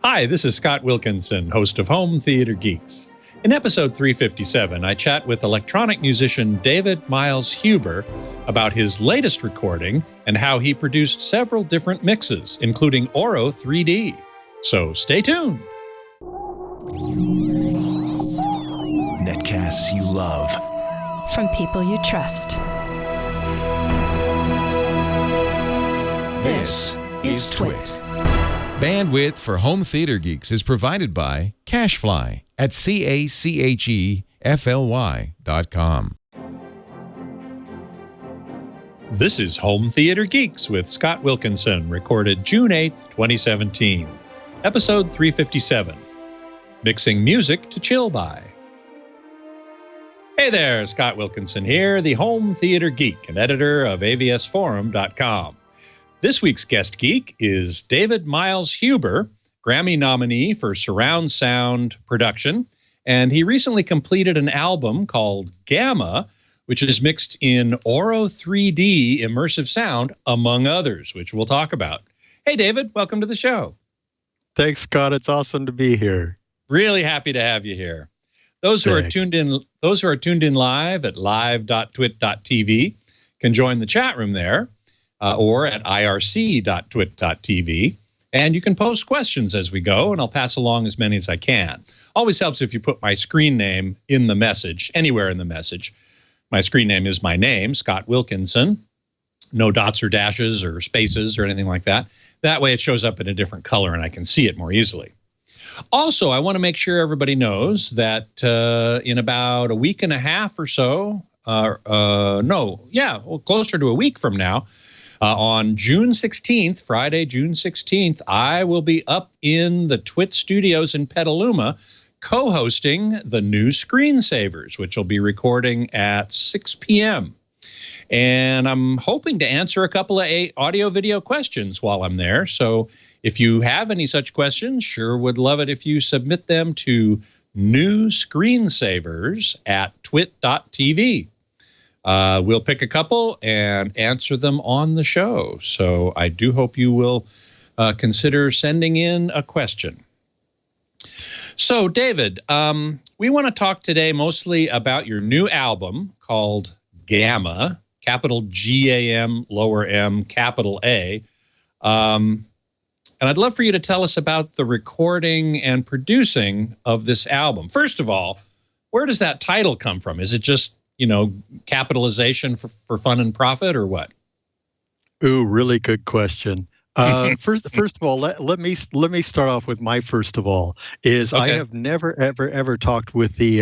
Hi, this is Scott Wilkinson, host of Home Theater Geeks. In episode 357, I chat with electronic musician David Miles Huber about his latest recording and how he produced several different mixes, including Auro 3D. So stay tuned. Netcasts you love. From people you trust. This is Twit. Bandwidth for Home Theater Geeks is provided by CacheFly at CACHEFLY.com. This is Home Theater Geeks with Scott Wilkinson, recorded June 8th, 2017. Episode 357, Mixing Music to Chill By. Hey there, Scott Wilkinson here, the Home Theater Geek and editor of avsforum.com. This week's guest geek is David Miles Huber, Grammy nominee for surround sound production, and he recently completed an album called Gamma, which is mixed in Auro 3D immersive sound, among others, which we'll talk about. Hey, David, welcome to the show. Thanks, Scott. It's awesome to be here. Really happy to have you here. Those who are tuned in live at live.twit.tv can join the chat room there. Or at irc.twit.tv. And you can post questions as we go, and I'll pass along as many as I can. Always helps if you put my screen name in the message, anywhere in the message. My screen name is my name, Scott Wilkinson. No dots or dashes or spaces or anything like that. That way it shows up in a different color and I can see it more easily. Also, I want to make sure everybody knows that in about a week and a half or so, closer to a week from now, on June 16th, Friday, June 16th, I will be up in the Twit studios in Petaluma co-hosting the new Screensavers, which will be recording at 6 p.m. And I'm hoping to answer a couple of audio-video questions while I'm there. So if you have any such questions, sure would love it if you submit them to new Screensavers at twit.tv. We'll pick a couple and answer them on the show. So I do hope you will consider sending in a question. So, David, we want to talk today mostly about your new album called Gamma, capital G-A-M, lower M, capital A. And I'd love for you to tell us about the recording and producing of this album. First of all, where does that title come from? Is it just, capitalization for fun and profit, or what? Ooh, really good question. First of all, let me start off with my first of all is okay. I have never ever talked with the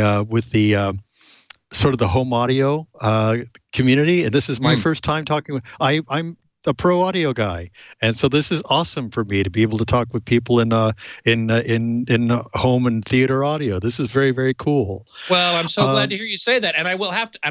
sort of the home audio community, and this is my first time talking with. I'm a pro audio guy, and so this is awesome for me to be able to talk with people in home and theater audio. This is very, very cool. Well, I'm so glad to hear you say that, and I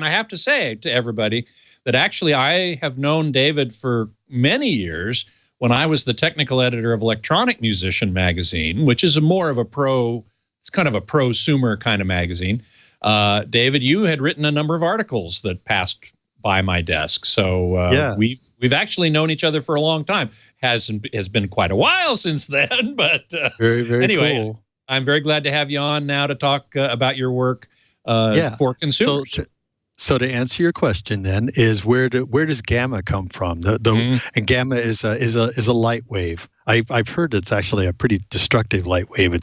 have to say to everybody that actually I have known David for many years when I was the technical editor of Electronic Musician magazine, which is it's kind of a prosumer kind of magazine. David, you had written a number of articles that passed by my desk. So we've actually known each other for a long time. Has been quite a while since then, but very, very anyway, cool. I'm very glad to have you on now to talk about your work for consumers. So to answer your question, then, is where does Gamma come from? And Gamma is a light wave. I've heard it's actually a pretty destructive light wave.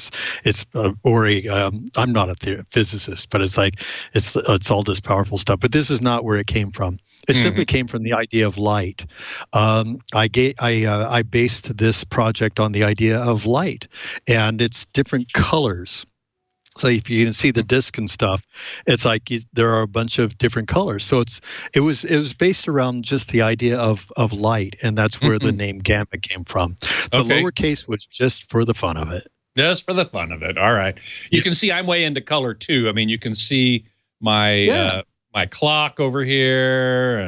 I'm not a physicist, but it's all this powerful stuff. But this is not where it came from. It simply came from the idea of light. I based this project on the idea of light, and it's different colors. So if you can see the disc and stuff, it's like there are a bunch of different colors. So it was based around just the idea of light, and that's where the name Gamma came from. The lowercase was just for the fun of it. Just for the fun of it. All right. You can see I'm way into color too. I mean, you can see my my clock over here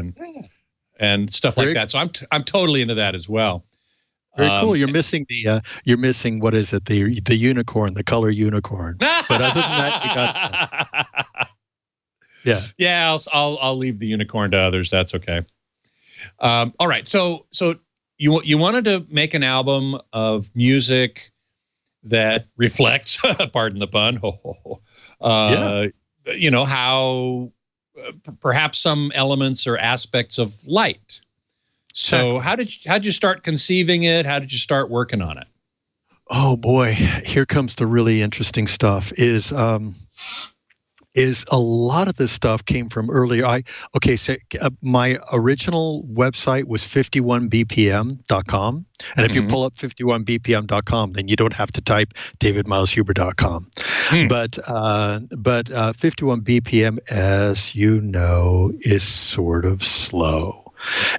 and stuff like that. So I'm totally into that as well. Very cool. You're missing what is it? The unicorn, the color unicorn. But other than that, you got yeah. I'll leave the unicorn to others. That's okay. All right. So you wanted to make an album of music that reflects, pardon the pun, how perhaps some elements or aspects of light. So Exactly. how'd you start conceiving it? How did you start working on it? Oh boy, here comes the really interesting stuff. Is a lot of this stuff came from earlier. My original website was 51bpm.com. And if you pull up 51bpm.com, then you don't have to type davidmileshuber.com. But 51bpm, as you know, is sort of slow.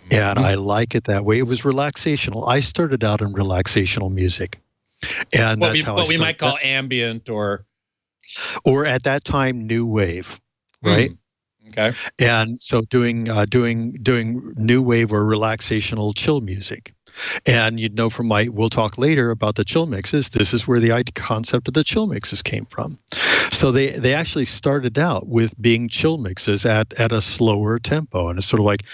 And I like it that way. It was relaxational. I started out in relaxational music. And what we might call ambient or at that time new wave, right? Okay. And so doing new wave or relaxational chill music. And from we'll talk later about the chill mixes. This is where the concept of the chill mixes came from. So they actually started out with being chill mixes at a slower tempo, and it's sort of like,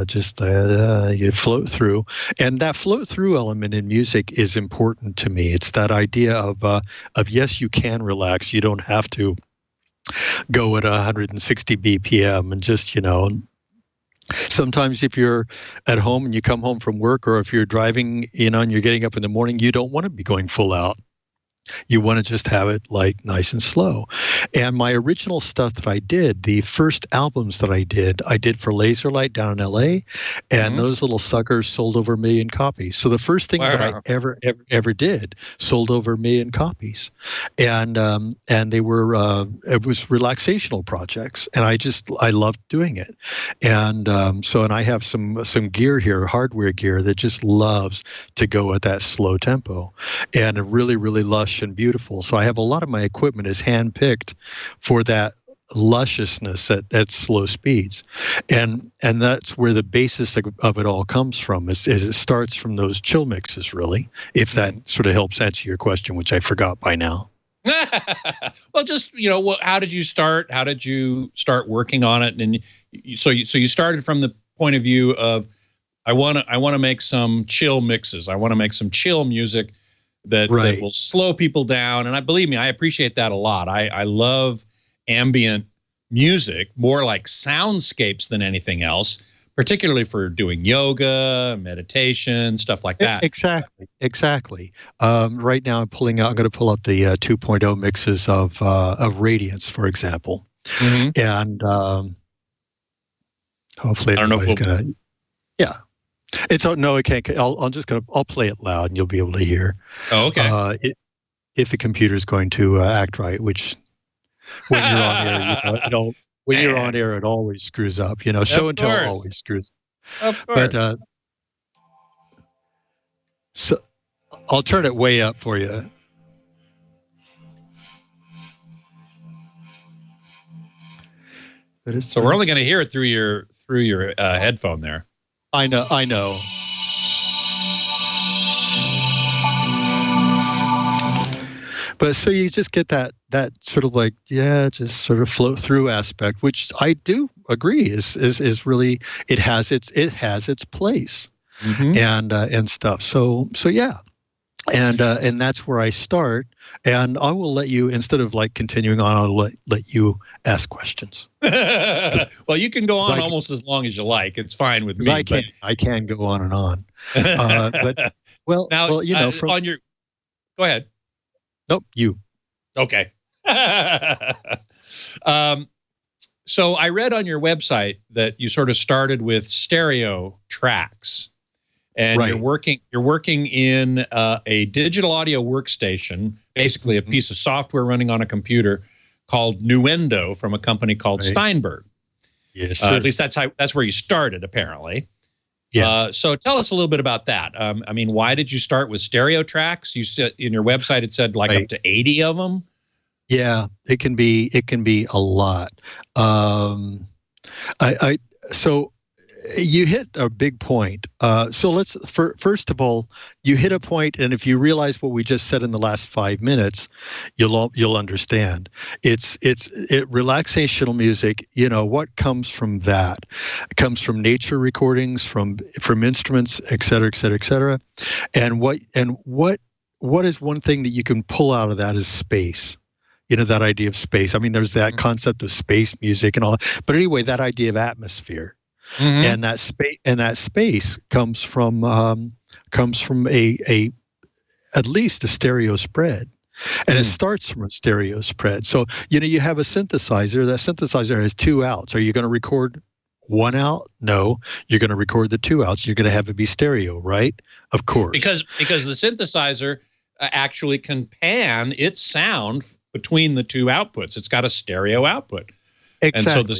just you float through, and that float through element in music is important to me. It's that idea of yes, you can relax. You don't have to go at 160 BPM and just Sometimes if you're at home and you come home from work, or if you're driving, and you're getting up in the morning, you don't want to be going full out. You want to just have it like nice and slow. And my original stuff that I did, the first albums that I did for Laserlight down in LA, and those little suckers sold over 1 million copies. So the first things that I ever did sold over 1 million copies. And they were, it was relaxational projects. And I loved doing it. And and I have some gear here, hardware gear that just loves to go at that slow tempo, and really, really lush and beautiful. So I have a lot of my equipment is hand-picked for that lusciousness at slow speeds, and that's where the basis of it all comes from. Is it starts from those chill mixes, really. If that sort of helps answer your question, which I forgot by now. Well, just how did you start? How did you start working on it? And so you started from the point of view of I want to make some chill mixes. I want to make some chill music that will slow people down. And believe me, I appreciate that a lot. I love ambient music, more like soundscapes than anything else, particularly for doing yoga, meditation, stuff like that. Exactly. Right now I'm going to pull up the 2.0 mixes of Radiance, for example. And hopefully everybody's going to, It's no, it can't. I'll play it loud, and you'll be able to hear. Oh, okay. If the computer's going to act right, which when you're on air, when you're on air, it always screws up. Show and tell always screws. Of course. But so I'll turn it way up for you. So we're only going to hear it through your headphone there. I know. But so you just get that sort of like, just sort of float through aspect, which I do agree is really, it has its place and stuff. So yeah. And that's where I start, and I will let you, instead of like continuing on, I'll let you ask questions. Well, you can go on almost as long as you like. It's fine with me. I can go on and on. Go ahead. Nope, you. Okay. So I read on your website that you sort of started with stereo tracks. And you're working in a digital audio workstation, basically a piece of software running on a computer called Nuendo from a company called Steinberg. Yes, sir. At least that's where you started, apparently. Yeah. So tell us a little bit about that. Why did you start with stereo tracks? You said in your website it said like up to 80 of them. Yeah, it can be a lot. So you hit a big point. So let's first of all, you hit a point, and if you realize what we just said in the last 5 minutes, you'll understand. It's relaxational music. What comes from that? It comes from nature recordings, from instruments, et cetera, et cetera, et cetera. And what what is one thing that you can pull out of that is space. That idea of space. I mean, there's that concept of space music and all. But anyway, that idea of atmosphere and that space comes from a at least a stereo spread. And it starts from a stereo spread. So, you have a synthesizer. That synthesizer has two outs. Are you going to record one out? No, you're going to record the two outs. You're going to have it be stereo, right? Of course. Because the synthesizer actually can pan its sound between the two outputs. It's got a stereo output. Exactly. And so the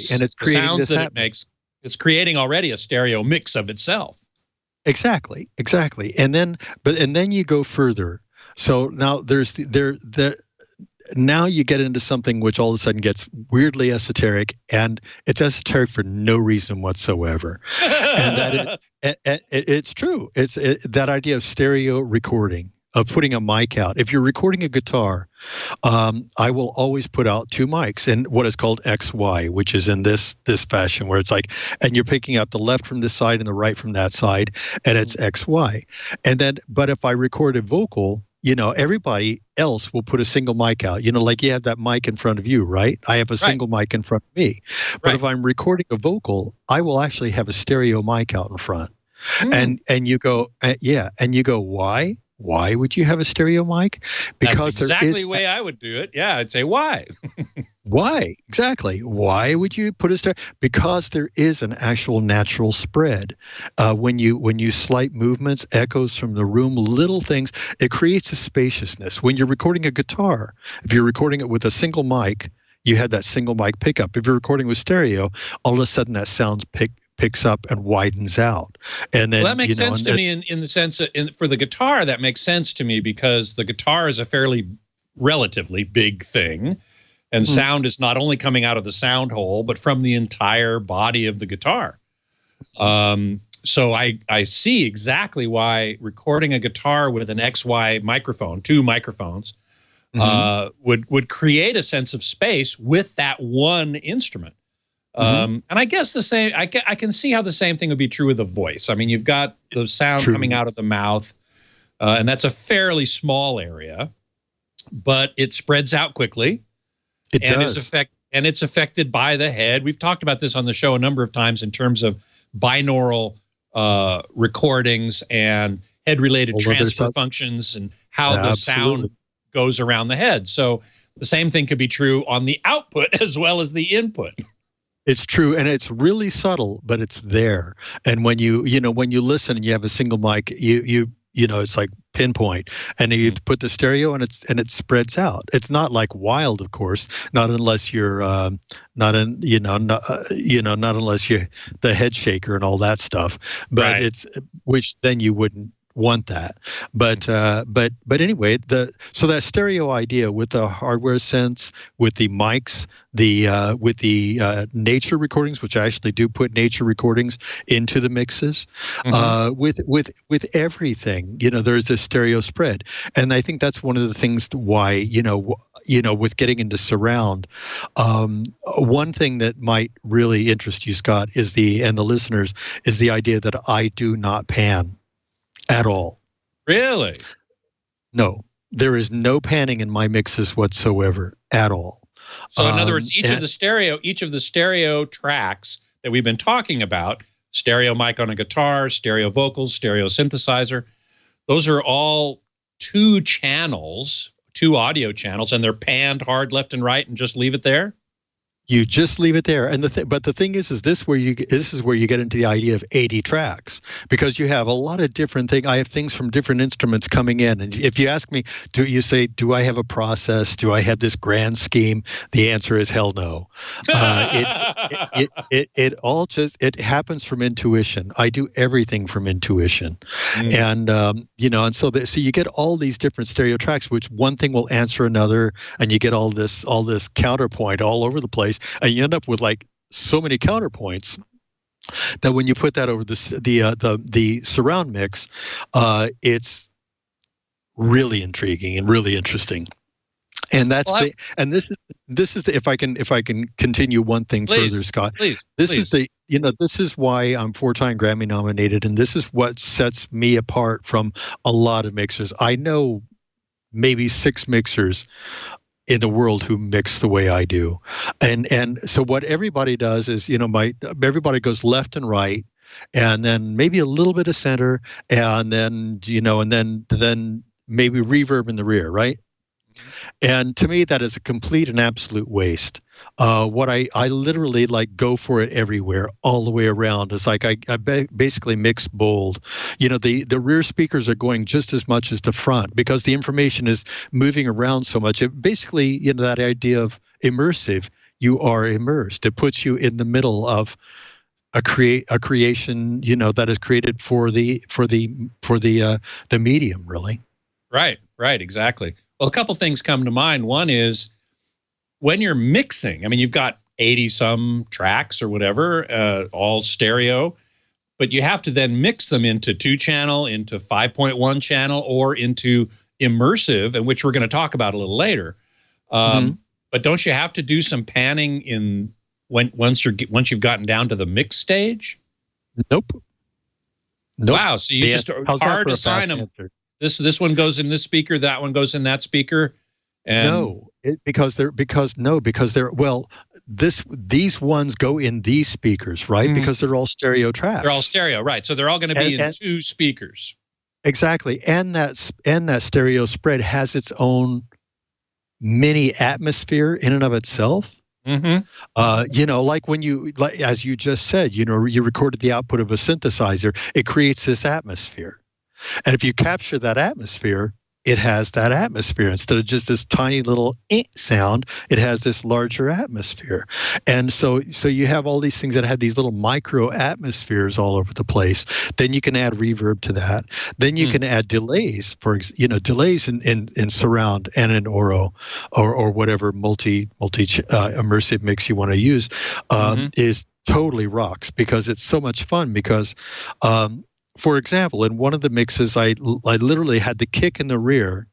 sounds that it makes, it's creating already a stereo mix of itself. Exactly. And then you go further. So now now you get into something which all of a sudden gets weirdly esoteric, and it's esoteric for no reason whatsoever. And it's true. It's that idea of stereo recording, of putting a mic out. If you're recording a guitar, I will always put out two mics in what is called XY, which is in this fashion where it's like, and you're picking up the left from this side and the right from that side, and it's XY. And then, but if I record a vocal, everybody else will put a single mic out. Like you have that mic in front of you, right? I have a single mic in front of me. But if I'm recording a vocal, I will actually have a stereo mic out in front. And you go, and you go, why? Why would you have a stereo mic? Because that's exactly the way I would do it. Yeah, I'd say why. Why? Exactly. Why would you put a stereo? Because there is an actual natural spread. When you slight movements, echoes from the room, little things, it creates a spaciousness. When you're recording a guitar, if you're recording it with a single mic, you had that single mic pickup. If you're recording with stereo, all of a sudden that sound picks up and widens out. And then that makes sense to me in the sense that for the guitar, that makes sense to me because the guitar is a fairly relatively big thing, and sound is not only coming out of the sound hole, but from the entire body of the guitar. So I see exactly why recording a guitar with an XY microphone, two microphones, would create a sense of space with that one instrument. And I guess the same, I can see how the same thing would be true with the voice. I mean, you've got the sound coming out of the mouth, and that's a fairly small area, but it spreads out quickly. It does. And it's affected by the head. We've talked about this on the show a number of times in terms of binaural recordings and head-related transfer functions and how the sound goes around the head. So the same thing could be true on the output as well as the input. It's true, and it's really subtle, but it's there. And when you listen and you have a single mic, it's like pinpoint, and you put the stereo and it spreads out. It's not like wild, of course, not unless you're not unless you the head shaker and all that stuff. But it's which then you wouldn't want that. But anyway, so that stereo idea with the hardware sense, with the mics, with the nature recordings, which I actually do put nature recordings into the mixes, with everything, there's this stereo spread. And I think that's one of the things why, with getting into surround, one thing that might really interest you, Scott, and the listeners, is the idea that I do not pan at all. Really? No, there is no panning in my mixes whatsoever at all. So in other words, each of the stereo tracks that we've been talking about, stereo mic on a guitar, stereo vocals, stereo synthesizer, those are all two audio channels, and they're panned hard left and right and just leave it there? You just leave it there, and but the thing is this is where you get into the idea of 80 tracks, because you have a lot of different things. I have things from different instruments coming in, and if you ask me, do I have a process? Do I have this grand scheme? The answer is hell no. It all just happens from intuition. I do everything from intuition, and and so you get all these different stereo tracks, which one thing will answer another, and you get all this counterpoint all over the place. And you end up with like so many counterpoints that when you put that over the surround mix, it's really intriguing and really interesting. And that's this is if I can continue one thing further, Scott. This is why I'm 4-time Grammy nominated, and this is what sets me apart from a lot of mixers. I know maybe 6 mixers in the world who mix the way I do. And so what everybody does is, everybody goes left and right, and then maybe a little bit of center, and then, then maybe reverb in the rear, right? And to me, that is a complete and absolute waste. What I literally go for it everywhere, all the way around. It's like I basically mix bold. The rear speakers are going just as much as the front because the information is moving around so much. It basically, that idea of immersive, you are immersed. It puts you in the middle of a creation, that is created for the medium, really. Right, exactly. Well, a couple things come to mind. One is when you're mixing, you've got 80-some tracks or whatever, all stereo, but you have to then mix them into 2-channel, into 5.1 channel, or into immersive, and which we're going to talk about a little later. But don't you have to do some panning once you've gotten down to the mix stage? Nope. Wow, so you just hard to sign them. This one goes in this speaker, that one goes in that speaker. And these ones go in these speakers, right? Because they're all stereo tracks. They're all stereo, right? So they're all going to be in 2 speakers. Exactly, and that stereo spread has its own mini atmosphere in and of itself. Like when as you just said, you recorded the output of a synthesizer, it creates this atmosphere. And if you capture that atmosphere, it has that atmosphere. Instead of just this tiny little sound, it has this larger atmosphere. And so you have all these things that have these little micro atmospheres all over the place. Then you can add reverb to that. Then you can add delays, delays in surround and in Auro or whatever multi immersive mix you want to use is totally rocks, because it's so much fun. Because for example, in one of the mixes, I literally had the kick in the rear,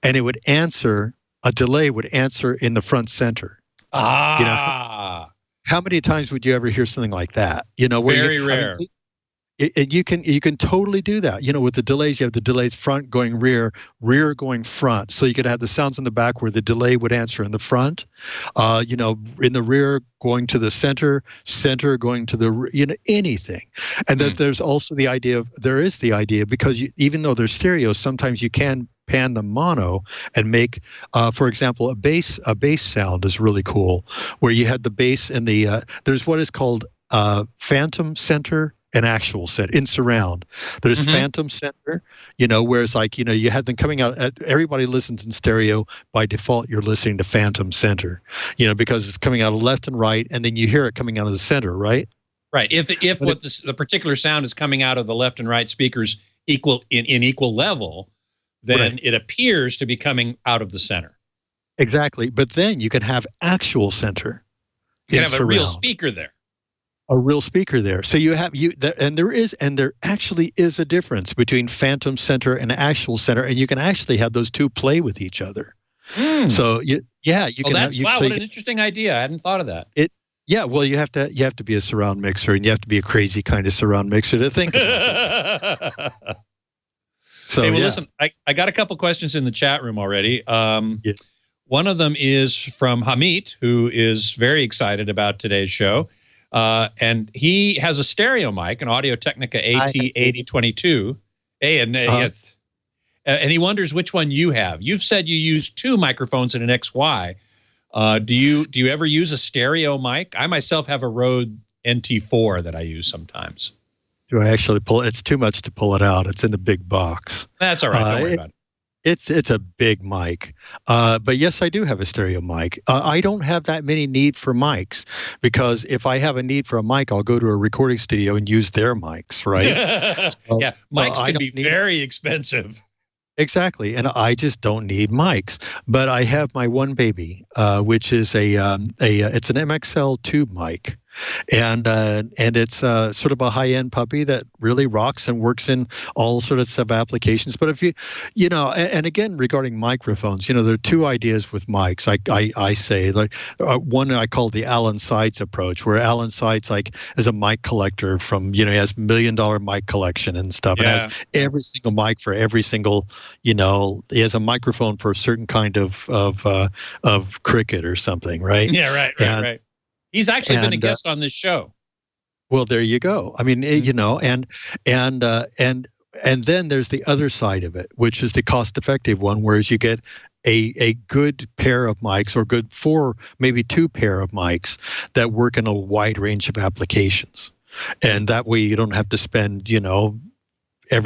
and it would answer, a delay would answer in the front center. How many times would you ever hear something like that? Very rare. You can totally do that. With the delays, you have the delays front going rear, rear going front. So you could have the sounds in the back where the delay would answer in the front, in the rear going to the center going to the, anything. And then there's also the idea because even though they're stereo, sometimes you can pan the mono and make, for example, a bass sound is really cool, where you had the bass and there's what is called phantom center and actual center in surround. There's phantom center, whereas you had them coming out. Everybody listens in stereo by default. You're listening to phantom center, because it's coming out of left and right, and then you hear it coming out of the center, right? Right. If the particular sound is coming out of the left and right speakers equal in equal level, then it appears to be coming out of the center. Exactly. But then you can have actual center. You can have a real speaker there. A real speaker there. So you have there actually is a difference between phantom center and actual center, and you can actually have those two play with each other. So you can. What an interesting idea! I hadn't thought of that. Well, you have to be a surround mixer, and you have to be a crazy kind of surround mixer to think about this. So, hey, well, listen, I got a couple questions in the chat room already. One of them is from Hamid, who is very excited about today's show. And he has a stereo mic, an Audio-Technica AT8022. And he wonders which one you have. You've said you use 2 microphones and an XY. Do you ever use a stereo mic? I myself have a Rode NT4 that I use sometimes. Do I actually pull it? It's too much to pull it out. It's in the big box. That's all right. Don't worry about it. It's a big mic. But yes, I do have a stereo mic. I don't have that many need for mics, because if I have a need for a mic, I'll go to a recording studio and use their mics, right? Mics can be very expensive. Exactly, and I just don't need mics. But I have my one baby, which is it's an MXL tube mic. and it's sort of a high-end puppy that really rocks and works in all sorts of applications. But if and again, regarding microphones, there are two ideas with mics. I say, like, one I call the Alan Sides approach, where Alan Sides is a mic collector from, he has $1 million mic collection and stuff, and has every single mic for every single, he has a microphone for a certain kind of cricket or something, right? Yeah, right. He's actually been a guest on this show. Well, there you go. I mean, and then there's the other side of it, which is the cost-effective one, whereas you get a good pair of mics, or good 4, maybe 2 pair of mics that work in a wide range of applications, and that way you don't have to spend, you don't have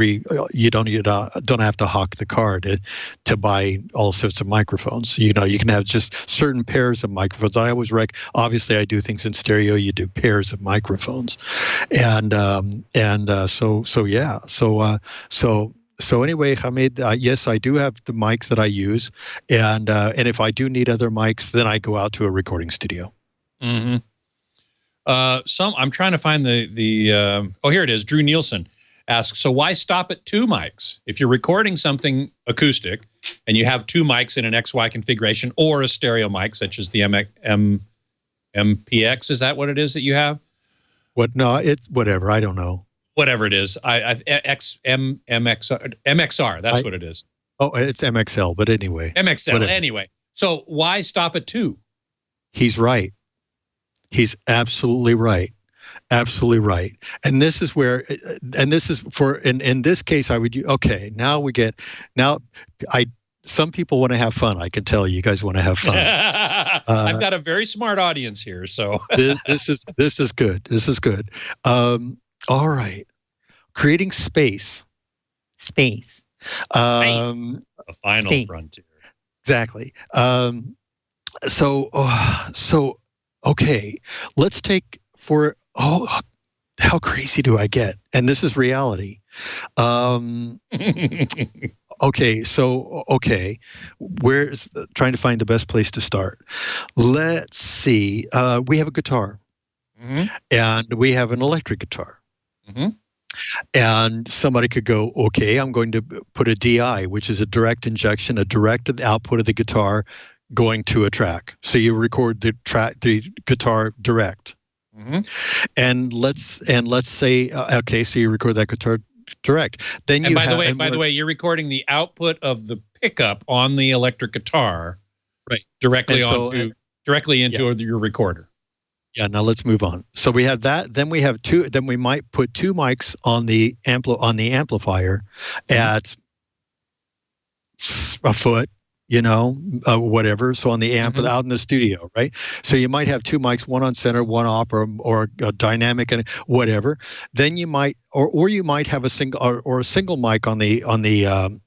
to hawk the car to buy all sorts of microphones. You can have just certain pairs of microphones. I always obviously I do things in stereo. You do pairs of microphones, so anyway, Hamid, yes, I do have the mics that I use, and if I do need other mics, then I go out to a recording studio. Mm-hmm. I'm trying to find the here it is. Drew Nielsen asks, so why stop at 2 mics? If you're recording something acoustic and you have 2 mics in an XY configuration or a stereo mic, such as the MPX, is that what it is that you have? What? No, it's whatever. I don't know. Whatever it is. MXR, that's what it is. Oh, it's MXL, but anyway. MXL, whatever. Anyway. So why stop at 2? He's right. He's absolutely right. Absolutely right. And this is where, in this case, I would, some people want to have fun. I can tell you guys want to have fun. I've got a very smart audience here, so. this is good. This is good. All right. Creating space. The final frontier. Exactly. Okay, let's take how crazy do I get? And this is reality. Okay, where's trying to find the best place to start? Let's see. We have a guitar, and we have an electric guitar. And somebody could go, okay, I'm going to put a DI, which is a direct injection, a direct output of the guitar going to a track. So you record the guitar direct. And let's say, okay, so you record that guitar direct. Then by the way, you're recording the output of the pickup on the electric guitar, right, directly into your recorder. Yeah. Now let's move on. So we have that. Then we have 2. Then we might put 2 mics on the amplifier at a foot. Whatever. So on the amp, out in the studio, right? So you might have 2 mics, one on center, one off, or a dynamic, and whatever. Then you might, or you might have a single or a single mic on the amp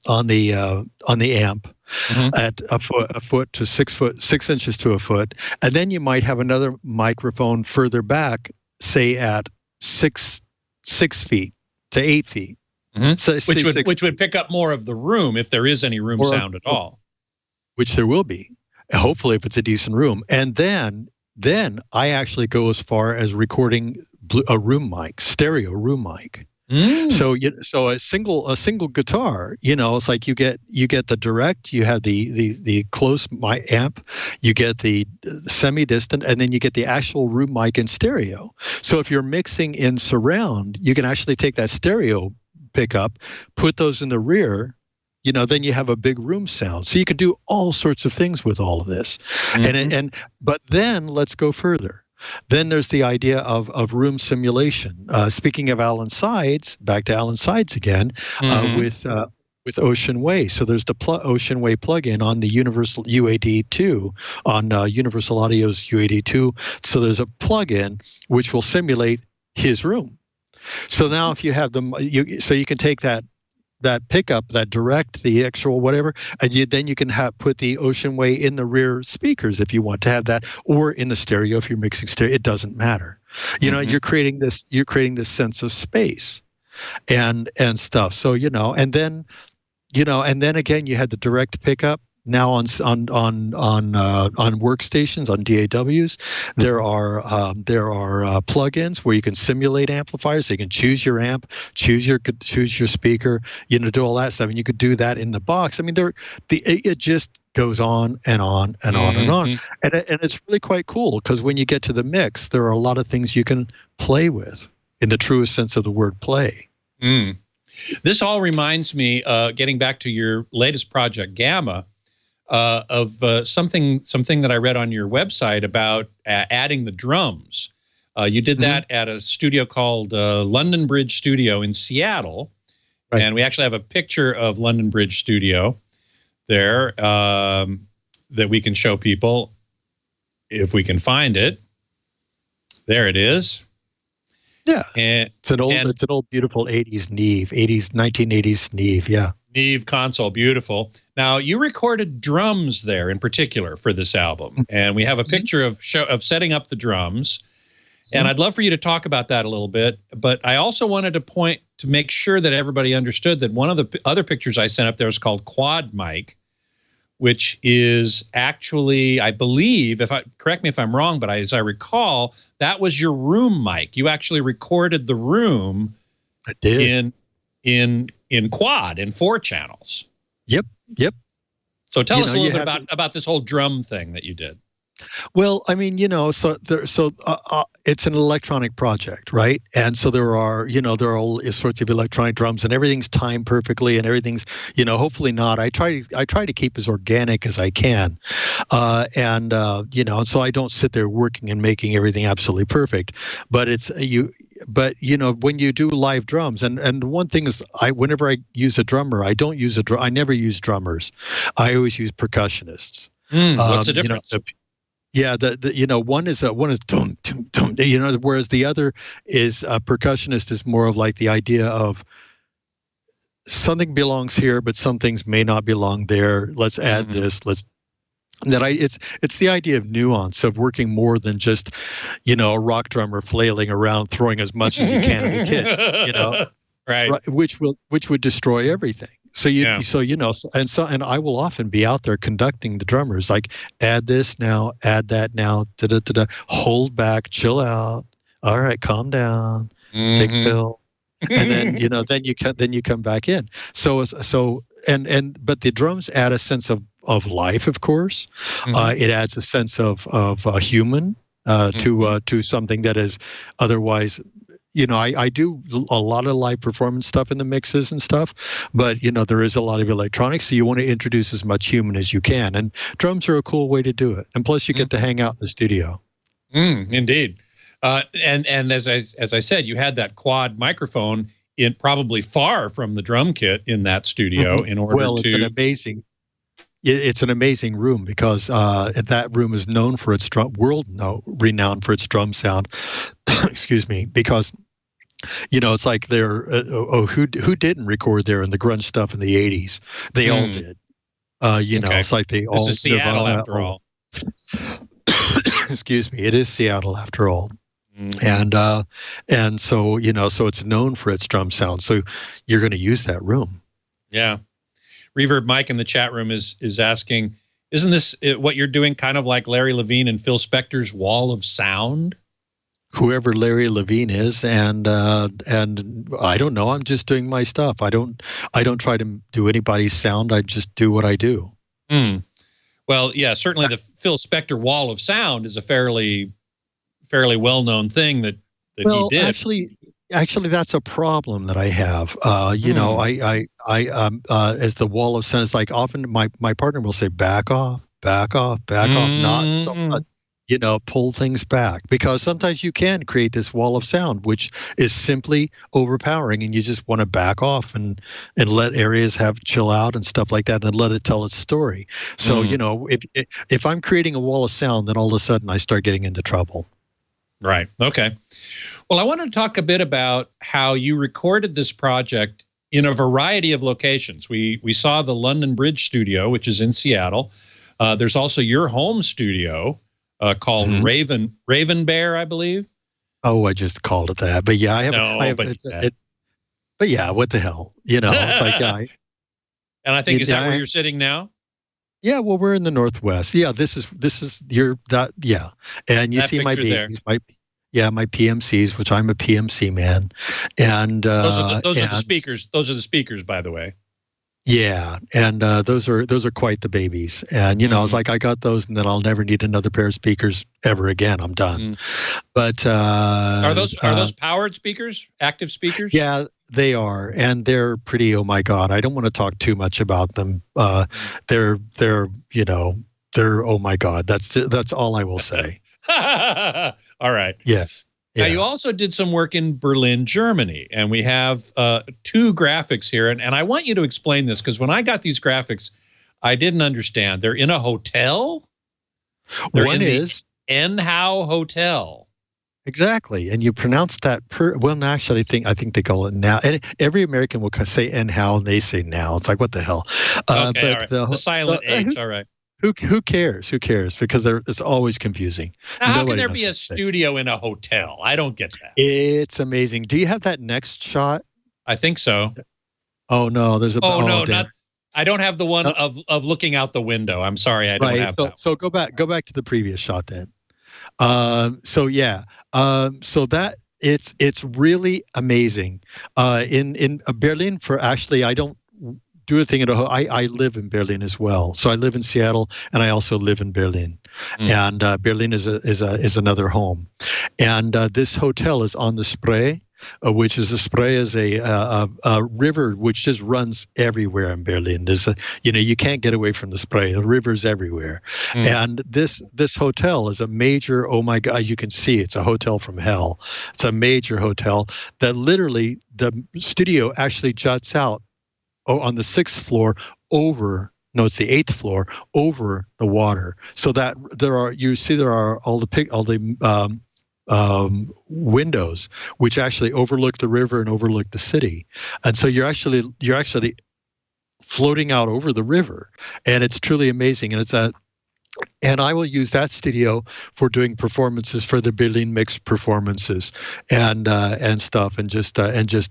at a foot to 6 inches to a foot, and then you might have another microphone further back, say at 6 feet to 8 feet. So which would pick up more of the room if there is any room sound at all. Which there will be, hopefully, if it's a decent room. And then I actually go as far as recording a room mic, stereo room mic. So a single guitar, it's like you get the direct, you have the close mic amp, you get the semi-distant, and then you get the actual room mic in stereo. So if you're mixing in surround, you can actually take that stereo pickup, put those in the rear. Then you have a big room sound. So you can do all sorts of things with all of this. But then let's go further. Then there's the idea of room simulation. Speaking of Alan Sides, back to Alan Sides again, with Ocean Way. So there's the Ocean Way plugin on the Universal UAD2, on Universal Audio's UAD2. So there's a plugin which will simulate his room. So now if you have so you can take that pickup, that direct, the actual whatever, and then you can put the Ocean Way in the rear speakers if you want to have that, or in the stereo if you're mixing stereo. It doesn't matter. You're creating this sense of space and stuff. So and then again you had the direct pickup. now on workstations, on DAWs. There are plugins where you can simulate amplifiers. So you can choose your amp, choose your speaker, do all that stuff, and you could do that in the box. I mean, it just goes on and on and on and on, and it's really quite cool because when you get to the mix, there are a lot of things you can play with in the truest sense of the word play. This all reminds me, getting back to your latest project, Gamma, of something that I read on your website about adding the drums. You did that at a studio called London Bridge Studio in Seattle, right. And we actually have a picture of London Bridge Studio there that we can show people if we can find it. There it is. Yeah, and it's an old beautiful 1980s Neve, yeah. Neve console, beautiful. Now, you recorded drums there in particular for this album, and we have a picture of setting up the drums, and I'd love for you to talk about that a little bit, but I also wanted to make sure that everybody understood that one of the other pictures I sent up there was called Quad Mic, which is actually, I believe, correct me if I'm wrong, but as I recall, that was your room mic. You actually recorded the room. I did. In quad, in 4 channels. Yep. So tell us a little bit about this whole drum thing that you did. Well, I mean, it's an electronic project, right? And so there are all sorts of electronic drums, and everything's timed perfectly, and everything's, hopefully not. I try to keep as organic as I can, and so I don't sit there working and making everything absolutely perfect. But when you do live drums, and one thing is, whenever I use a drummer, I never use drummers. I always use percussionists. What's the difference? Yeah, one is dum dum dum, whereas the other is a percussionist is more of like the idea of something belongs here, but some things may not belong there. Let's add this. It's the idea of nuance, of working more than just, a rock drummer flailing around, throwing as much as he can at a kid, right, which would destroy everything. So and I will often be out there conducting the drummers, like add this now, add that now, hold back, chill out, all right, calm down, take a pill, and then then you come back in. So but the drums add a sense of life, of course. It adds a sense of a human to something that is otherwise. I do a lot of live performance stuff in the mixes and stuff, but there is a lot of electronics, so you want to introduce as much human as you can, and drums are a cool way to do it. And plus, you get to hang out in the studio. Indeed, and as I said, you had that quad microphone in probably far from the drum kit in that studio in order to. It's an amazing room because that room is known for its renowned for its drum sound. Excuse me, because it's like who didn't record there in the grunge stuff in the 80s? They all did. Okay. It's like they all. This is Seattle after all. Excuse me, it is Seattle after all. And so so it's known for its drum sound. So you're going to use that room. Yeah. Reverb Mike in the chat room is asking, isn't this what you're doing kind of like Larry Levine and Phil Spector's Wall of Sound? Whoever Larry Levine is, and I don't know. I'm just doing my stuff. I don't try to do anybody's sound. I just do what I do. Well, yeah, certainly the Phil Spector Wall of Sound is a fairly well-known thing that he did. Actually, that's a problem that I have. As the wall of sound, it's like often my partner will say, back off, not so much, pull things back. Because sometimes you can create this wall of sound, which is simply overpowering, and you just want to back off and let areas chill out and stuff like that, and let it tell its story. So, if I'm creating a wall of sound, then all of a sudden I start getting into trouble. Right. Okay. Well, I wanted to talk a bit about how you recorded this project in a variety of locations. We saw the London Bridge Studio, which is in Seattle. There's also your home studio called Raven Bear, I believe. Oh, I just called it that. But yeah, I have. But yeah, what the hell? It's like And I think is that where you're sitting now? Yeah, well, we're in the Northwest. Yeah, this is your that yeah, and you That see my picture there. babies, my PMCs, which I'm a PMC man, and Those are the speakers. Those are the speakers, by the way. yeah, and those are quite the babies. And I was like, I got those, and then I'll never need another pair of speakers ever again. I'm done. But are those powered speakers? Active speakers? yeah, they are, and they're pretty. Oh my God, I don't want to talk too much about them. They're they're oh my God. That's all I will say. All right. Yeah. Now, you also did some work in Berlin, Germany, and we have two graphics here. And I want you to explain this, because when I got these graphics, I didn't understand. They're in a hotel? One is the Enhau Hotel. Exactly. And you pronounce that well, actually, I think they call it now. And every American will say Enhau, and they say now. It's like, what the hell? Okay, but all right. The silent H, all right. Who cares? Who cares? Because it's always confusing. Now, how can there be a studio in a hotel? I don't get that. It's amazing. Do you have that next shot? I think so. Oh no, there's a. Oh no, not. I don't have the one of looking out the window. I'm sorry, I don't have that. So go back to the previous shot then. So that it's really amazing. In Berlin, for Ashley, I don't do a thing at I live in Berlin as well. So I live in Seattle, and I also live in Berlin. And Berlin is another home. And this hotel is on the Spree, which is a river which just runs everywhere in Berlin. There's you can't get away from the Spree. The river's everywhere. And this hotel is a major, oh my God, you can see it's a hotel from hell. It's a major hotel that literally the studio actually juts out on the 6th floor it's the 8th floor over the water. So that there are all the windows which actually overlook the river and overlook the city. And so you're actually floating out over the river, and it's truly amazing. And I will use that studio for doing performances for the Berlin Mix performances and stuff, and just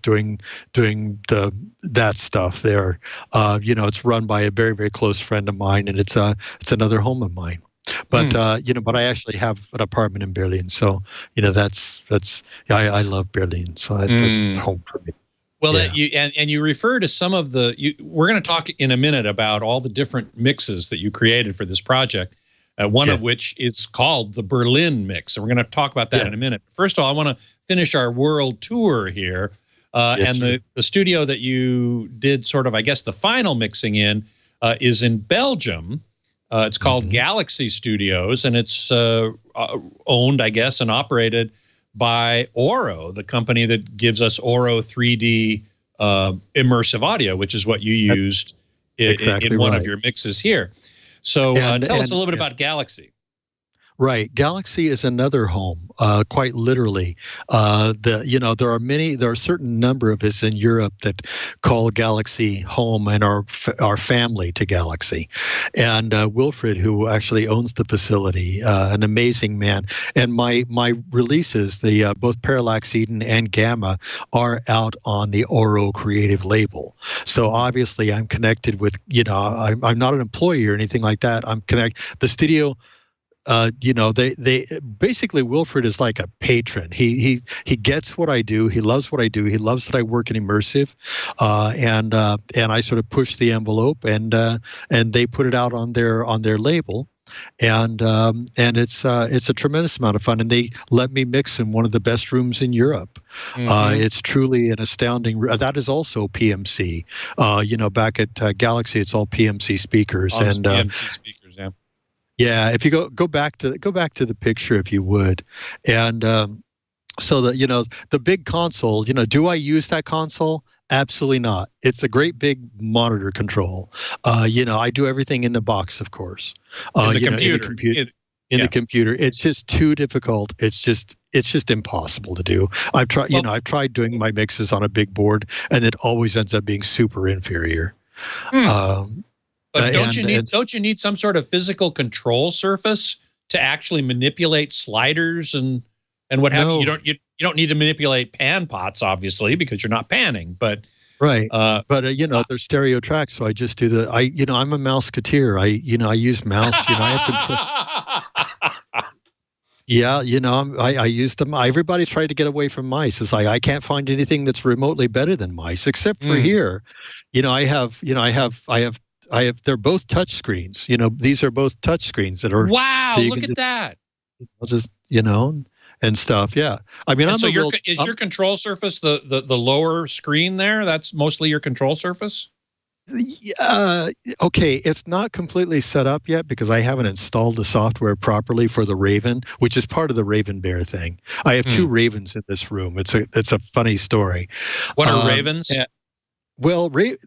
doing that stuff there. It's run by a very, very close friend of mine, and it's another home of mine. But but I actually have an apartment in Berlin, so I love Berlin, so that's home for me. Well, yeah. You refer to some of we're going to talk in a minute about all the different mixes that you created for this project, one of which is called the Berlin Mix. And we're going to talk about that in a minute. First of all, I want to finish our world tour here. The studio that you did sort of, I guess, the final mixing in is in Belgium. It's called Galaxy Studios, and it's owned, I guess, and operated by Auro, the company that gives us Auro 3D immersive audio, which is what you used in one of your mixes here. So tell us a little bit about Galaxy. Right. Galaxy is another home, quite literally. There are a certain number of us in Europe that call Galaxy home and are family to Galaxy. And Wilfred, who actually owns the facility, an amazing man. And my releases, both Parallax Eden and Gamma, are out on the Auro creative label. So obviously I'm connected with, I'm not an employee or anything like that. I'm connected. The studio, they basically, Wilfred is like a patron. He gets what I do. He loves what I do. He loves that I work in immersive, and I sort of push the envelope, and they put it out on their label, and it's a tremendous amount of fun. And they let me mix in one of the best rooms in Europe. It's truly an astounding. That is also PMC. Back at Galaxy, it's all PMC speakers PMC speakers. Yeah. Yeah, if you go back to the picture, if you would, and so the big console. Do I use that console? Absolutely not. It's a great big monitor control. I do everything in the box, of course. In the computer. The computer. It's just too difficult. It's just impossible to do. I've tried doing my mixes on a big board, and it always ends up being super inferior. But don't you need some sort of physical control surface to actually manipulate sliders and what have you? You don't need to manipulate pan pots, obviously, because you're not panning. But Right. But they're stereo tracks, so I just do I'm a mouseketeer. I use mouse. I have to. Yeah, I use them. Everybody tried to get away from mice. It's like I can't find anything that's remotely better than mice, except for here. I have. They're both touch screens. These are both touch screens that are. Wow! So look at that. Just and stuff. Yeah. I mean, is your control surface the lower screen there? That's mostly your control surface? Okay, it's not completely set up yet because I haven't installed the software properly for the Raven, which is part of the Raven Bear thing. I have two Ravens in this room. It's a funny story. What are Ravens? Well, birds.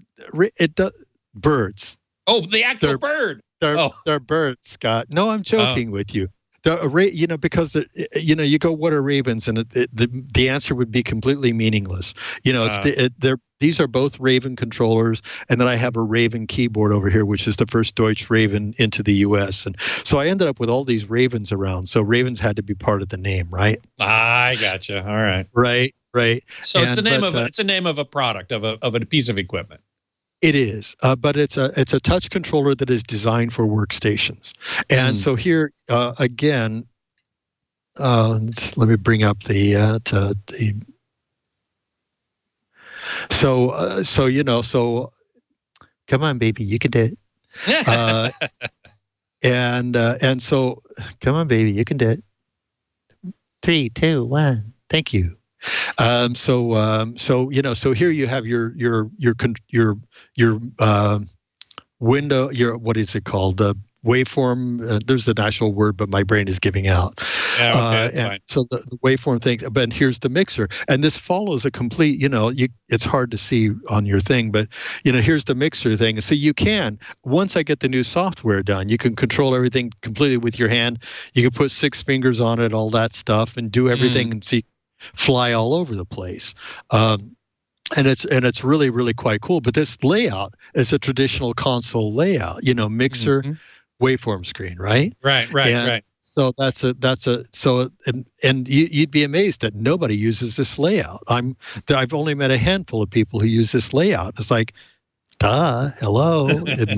Oh, the actual bird. They're birds, Scott. No, I'm joking with you. Because you go, what are ravens, and the answer would be completely meaningless. These are both Raven controllers, and then I have a Raven keyboard over here, which is the first Deutsche Raven into the U.S. And so I ended up with all these Ravens around. So Ravens had to be part of the name, right? I gotcha. All right. Right. So it's the name of a product of a piece of equipment. It is, but it's a touch controller that is designed for workstations. And so here again, let me bring up So come on, baby, you can do it. And so come on, baby, you can do it. 3, 2, 1. Thank you. So here you have your window, what is it called? The waveform. There's an actual word, but my brain is giving out. Yeah, okay, that's fine. So the waveform thing, but here's the mixer, and this follows a complete. It's hard to see on your thing, but here's the mixer thing. So you can, once I get the new software done, you can control everything completely with your hand. You can put 6 fingers on it, all that stuff, and do everything and see. Fly all over the place, and it's really, really quite cool. But this layout is a traditional console layout, mixer, waveform screen, right? Right. So you'd be amazed that nobody uses this layout. I've only met a handful of people who use this layout. It's like, hello, it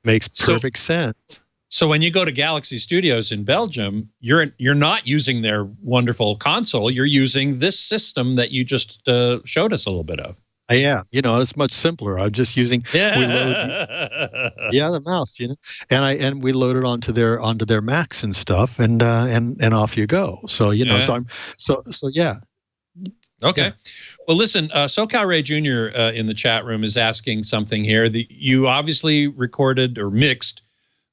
makes perfect sense. So when you go to Galaxy Studios in Belgium, you're not using their wonderful console. You're using this system that you just showed us a little bit of. I am. It's much simpler. I'm just using the mouse. And we load it onto their Macs and stuff, and off you go. So so yeah. Okay. Yeah. Well, listen, SoCal Ray Jr. In the chat room is asking something here. You obviously recorded or mixed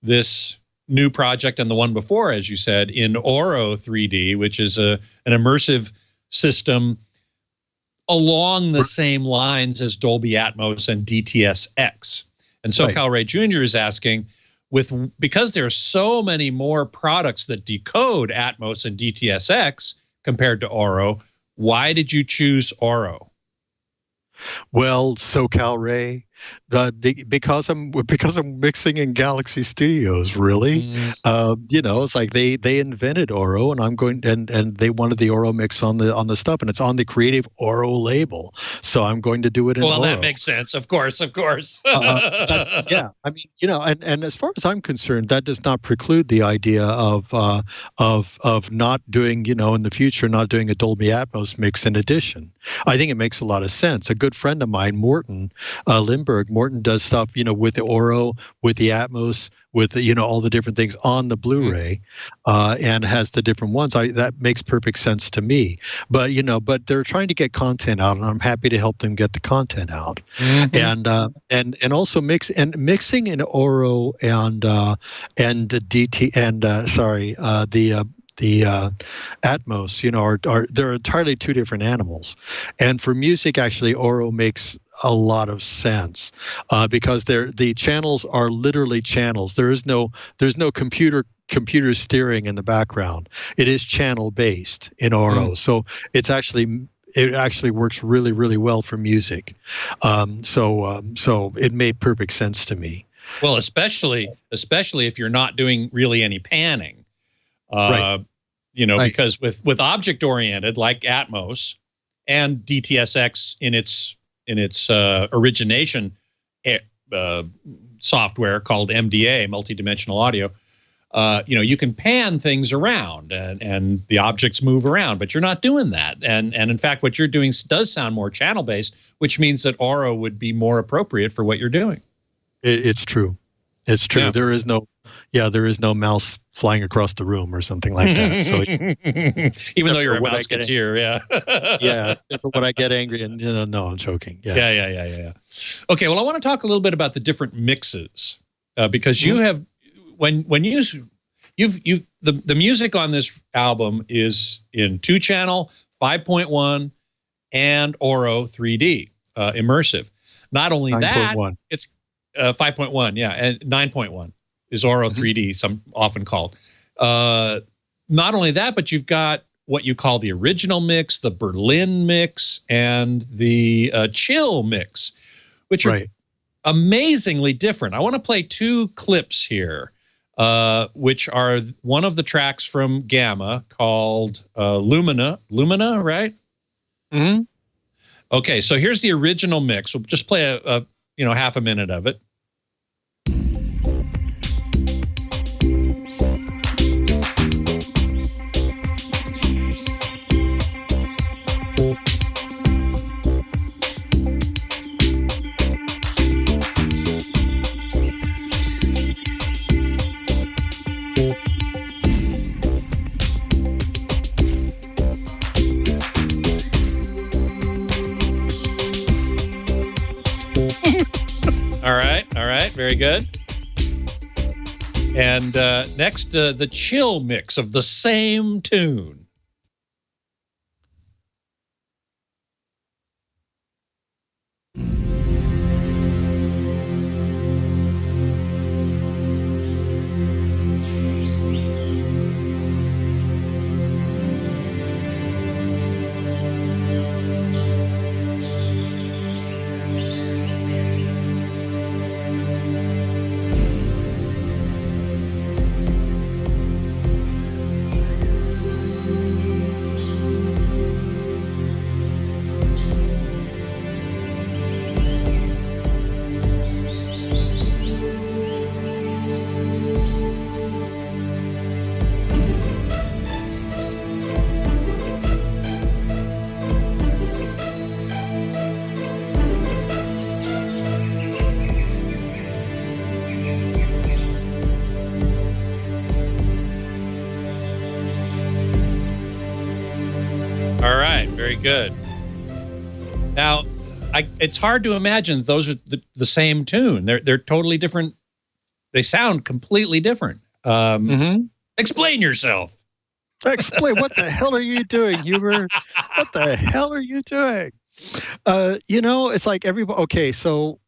this new project and the one before, as you said, in Auro 3D, which is an immersive system along the same lines as Dolby Atmos and DTS:X. And SoCal Ray Jr. is asking, because there are so many more products that decode Atmos and DTS:X compared to Auro, why did you choose Auro? Well, SoCal Ray, because I'm mixing in Galaxy Studios, really. It's like they invented Auro, and I'm going and they wanted the Auro mix on the stuff, and it's on the Creative Auro label. So I'm going to do it in Auro. That makes sense. Of course. Yeah, I mean, and as far as I'm concerned, that does not preclude the idea of not doing, in the future, not doing a Dolby Atmos mix in addition. I think it makes a lot of sense. A good friend of mine, Morton Lindbergh, Morton does stuff, with the Auro, with the Atmos, with the, all the different things on the Blu-ray, and has the different ones. That makes perfect sense to me. But but they're trying to get content out, and I'm happy to help them get the content out. And also mixing in Auro and the Atmos, they're entirely two different animals. And for music, actually, Auro makes a lot of sense because the channels are literally channels. There's no computer steering in the background. It is channel based in Auro, so it actually works really, really well for music. So it made perfect sense to me. Well, especially if you're not doing really any panning. Because with object oriented like Atmos and DTS:X in its in its origination software called MDA, multidimensional audio, you can pan things around and the objects move around, but you're not doing that. And in fact, what you're doing does sound more channel-based, which means that Auro would be more appropriate for what you're doing. It's true. It's true. Yeah. There is no mouse flying across the room or something like that. So even though you're a mouseketeer, yeah. When I get angry and no, I'm joking. Yeah. Okay, well, I want to talk a little bit about the different mixes because you have the music on this album is in 2-channel, 5.1, and Auro 3D immersive. Not only 9. that, 1. it's 5.1, yeah, and 9.1 is Auro 3D, some often called. Not only that, but you've got what you call the original mix, the Berlin mix, and the chill mix, which are amazingly different. I want to play 2 clips here, which are one of the tracks from Gamma called Lumina, right? Mm-hmm. Okay, so here's the original mix. We'll just play a half a minute of it. All right, very good. And next, the chill mix of the same tune. All right, very good. Now, it's hard to imagine those are the same tune. They're totally different. They sound completely different. Explain yourself. Explain. What the hell are you doing, Huber? What the hell are you doing? It's like everybody. Okay, so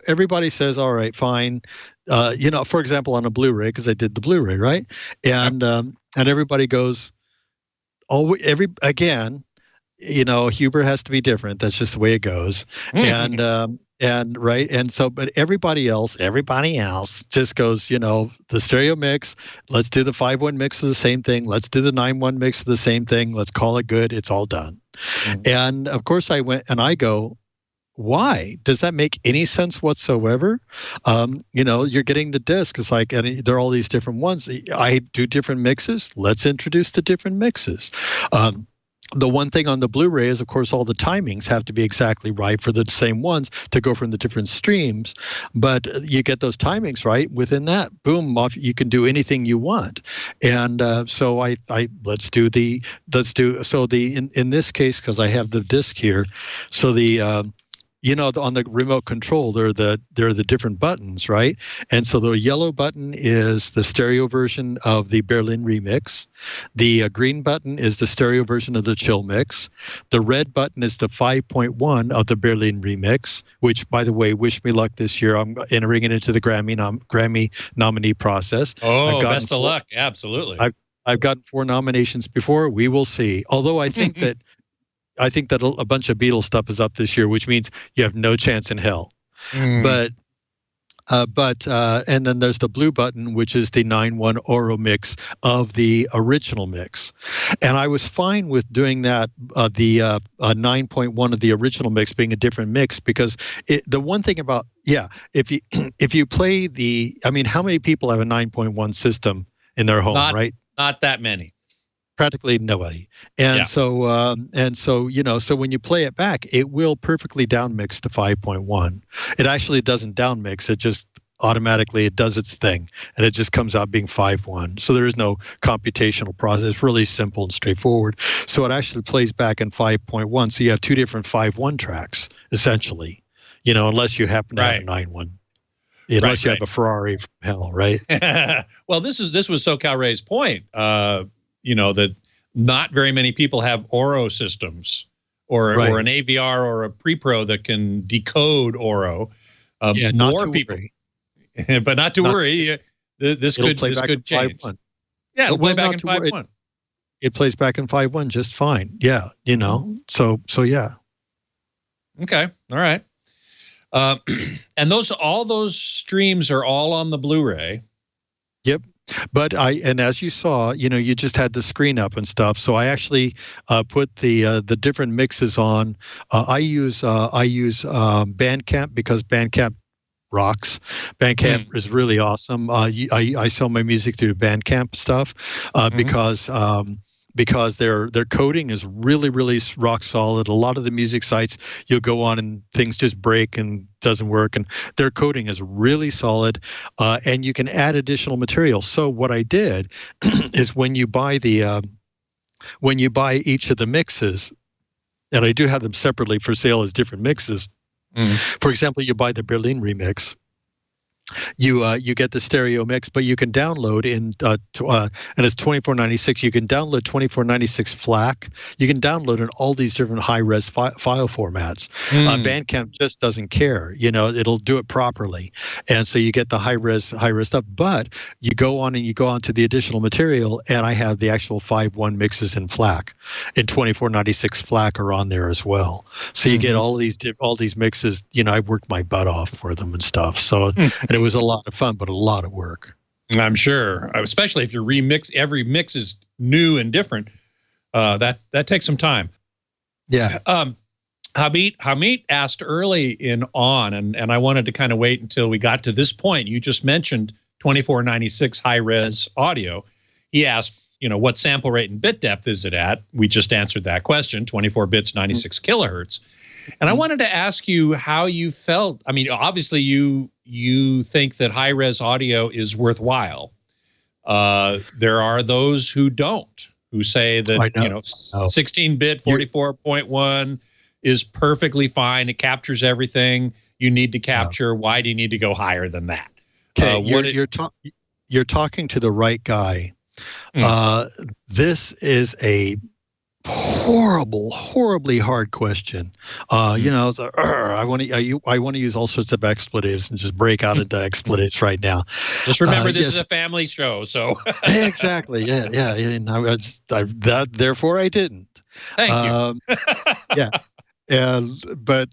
everybody says, all right, fine. For example, on a Blu-ray, because I did the Blu-ray, right? And everybody goes, again, Huber has to be different. That's just the way it goes. But everybody else just goes, the stereo mix, let's do the 5.1 mix of the same thing. Let's do the 9.1 mix of the same thing. Let's call it good. It's all done. And of course I went and I go, why? Does that make any sense whatsoever? You're getting the disc. It's like, and there are all these different ones. I do different mixes. Let's introduce the different mixes. The one thing on the Blu-ray is, of course, all the timings have to be exactly right for the same ones to go from the different streams. But you get those timings right within that, boom, you can do anything you want. And so in this case, because I have the disc here, so on the remote control, there are the different buttons, right? And so the yellow button is the stereo version of the Berlin remix. The green button is the stereo version of the chill mix. The red button is the 5.1 of the Berlin remix, which, by the way, wish me luck this year. I'm entering it into the Grammy nominee process. Oh, best of luck. Absolutely. I've gotten 4 nominations before. We will see. Although I think that a bunch of Beatles stuff is up this year, which means you have no chance in hell. But And then there's the blue button, which is the 9.1 Auro mix of the original mix. And I was fine with doing that, the 9.1 of the original mix being a different mix, because the one thing about, if you play how many people have a 9.1 system in their home, right? Not that many. Practically nobody. And so when you play it back, it will perfectly downmix to 5.1. It actually doesn't downmix. It just automatically, it does its thing, and it just comes out being 5.1. So there is no computational process. It's really simple and straightforward. So it actually plays back in 5.1. So you have two different 5.1 tracks, essentially, unless you happen to have a 9.1. Unless you have a Ferrari from hell, right? Well, this was SoCal Ray's point. That not very many people have Auro systems or an AVR or a pre-pro that can decode Auro. More people, but not to worry. This could change. Yeah, it'll play back in 5.1. It plays back in 5.1 just fine. Yeah, So yeah. Okay, all right. And all those streams are all on the Blu-ray. Yep. But as you saw, you just had the screen up and stuff. So I actually put the different mixes on. I use Bandcamp, because Bandcamp rocks. Bandcamp is really awesome. I sell my music through Bandcamp stuff because their coding is really, really rock solid. A lot of the music sites you'll go on and things just break and doesn't work, and their coding is really solid, and you can add additional material. So what I did is when you buy each of the mixes, and I do have them separately for sale as different mixes. For example, you buy the Berlin remix. You get the stereo mix, but you can download and it's $24.96. You can download 24.96 FLAC. You can download in all these different high-res file formats. Bandcamp just doesn't care. It'll do it properly, and so you get the high-res stuff. But you go on to the additional material, and I have the actual 5.1 mixes in FLAC, and 24.96 FLAC are on there as well. So you get all these mixes. I worked my butt off for them and stuff. So. And it was a lot of fun, but a lot of work. I'm sure, especially if your every mix is new and different. That takes some time. Yeah. Hamid asked early on, and I wanted to kind of wait until we got to this point. You just mentioned 24.96 high-res audio. He asked, what sample rate and bit depth is it at? We just answered that question, 24 bits, 96 kilohertz. And I wanted to ask you how you felt. I mean, obviously you think that high-res audio is worthwhile. There are those who don't, who say that 16-bit 44.1 is perfectly fine. It captures everything you need to capture. Why do you need to go higher than that? Okay, you're talking to the right guy. This is a horribly hard question. It's like, I want to use all sorts of expletives and just break out into expletives right now. Just remember, this is a family show, so exactly, yeah. And therefore I didn't. Thank you. Yeah, but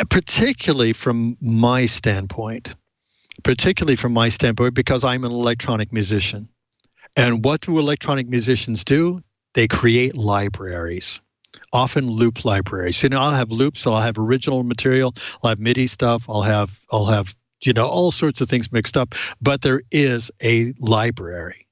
particularly from my standpoint, because I'm an electronic musician. And what do electronic musicians do? They create libraries, often loop libraries. I'll have loops, I'll have original material, I'll have MIDI stuff, I'll have all sorts of things mixed up, but there is a library.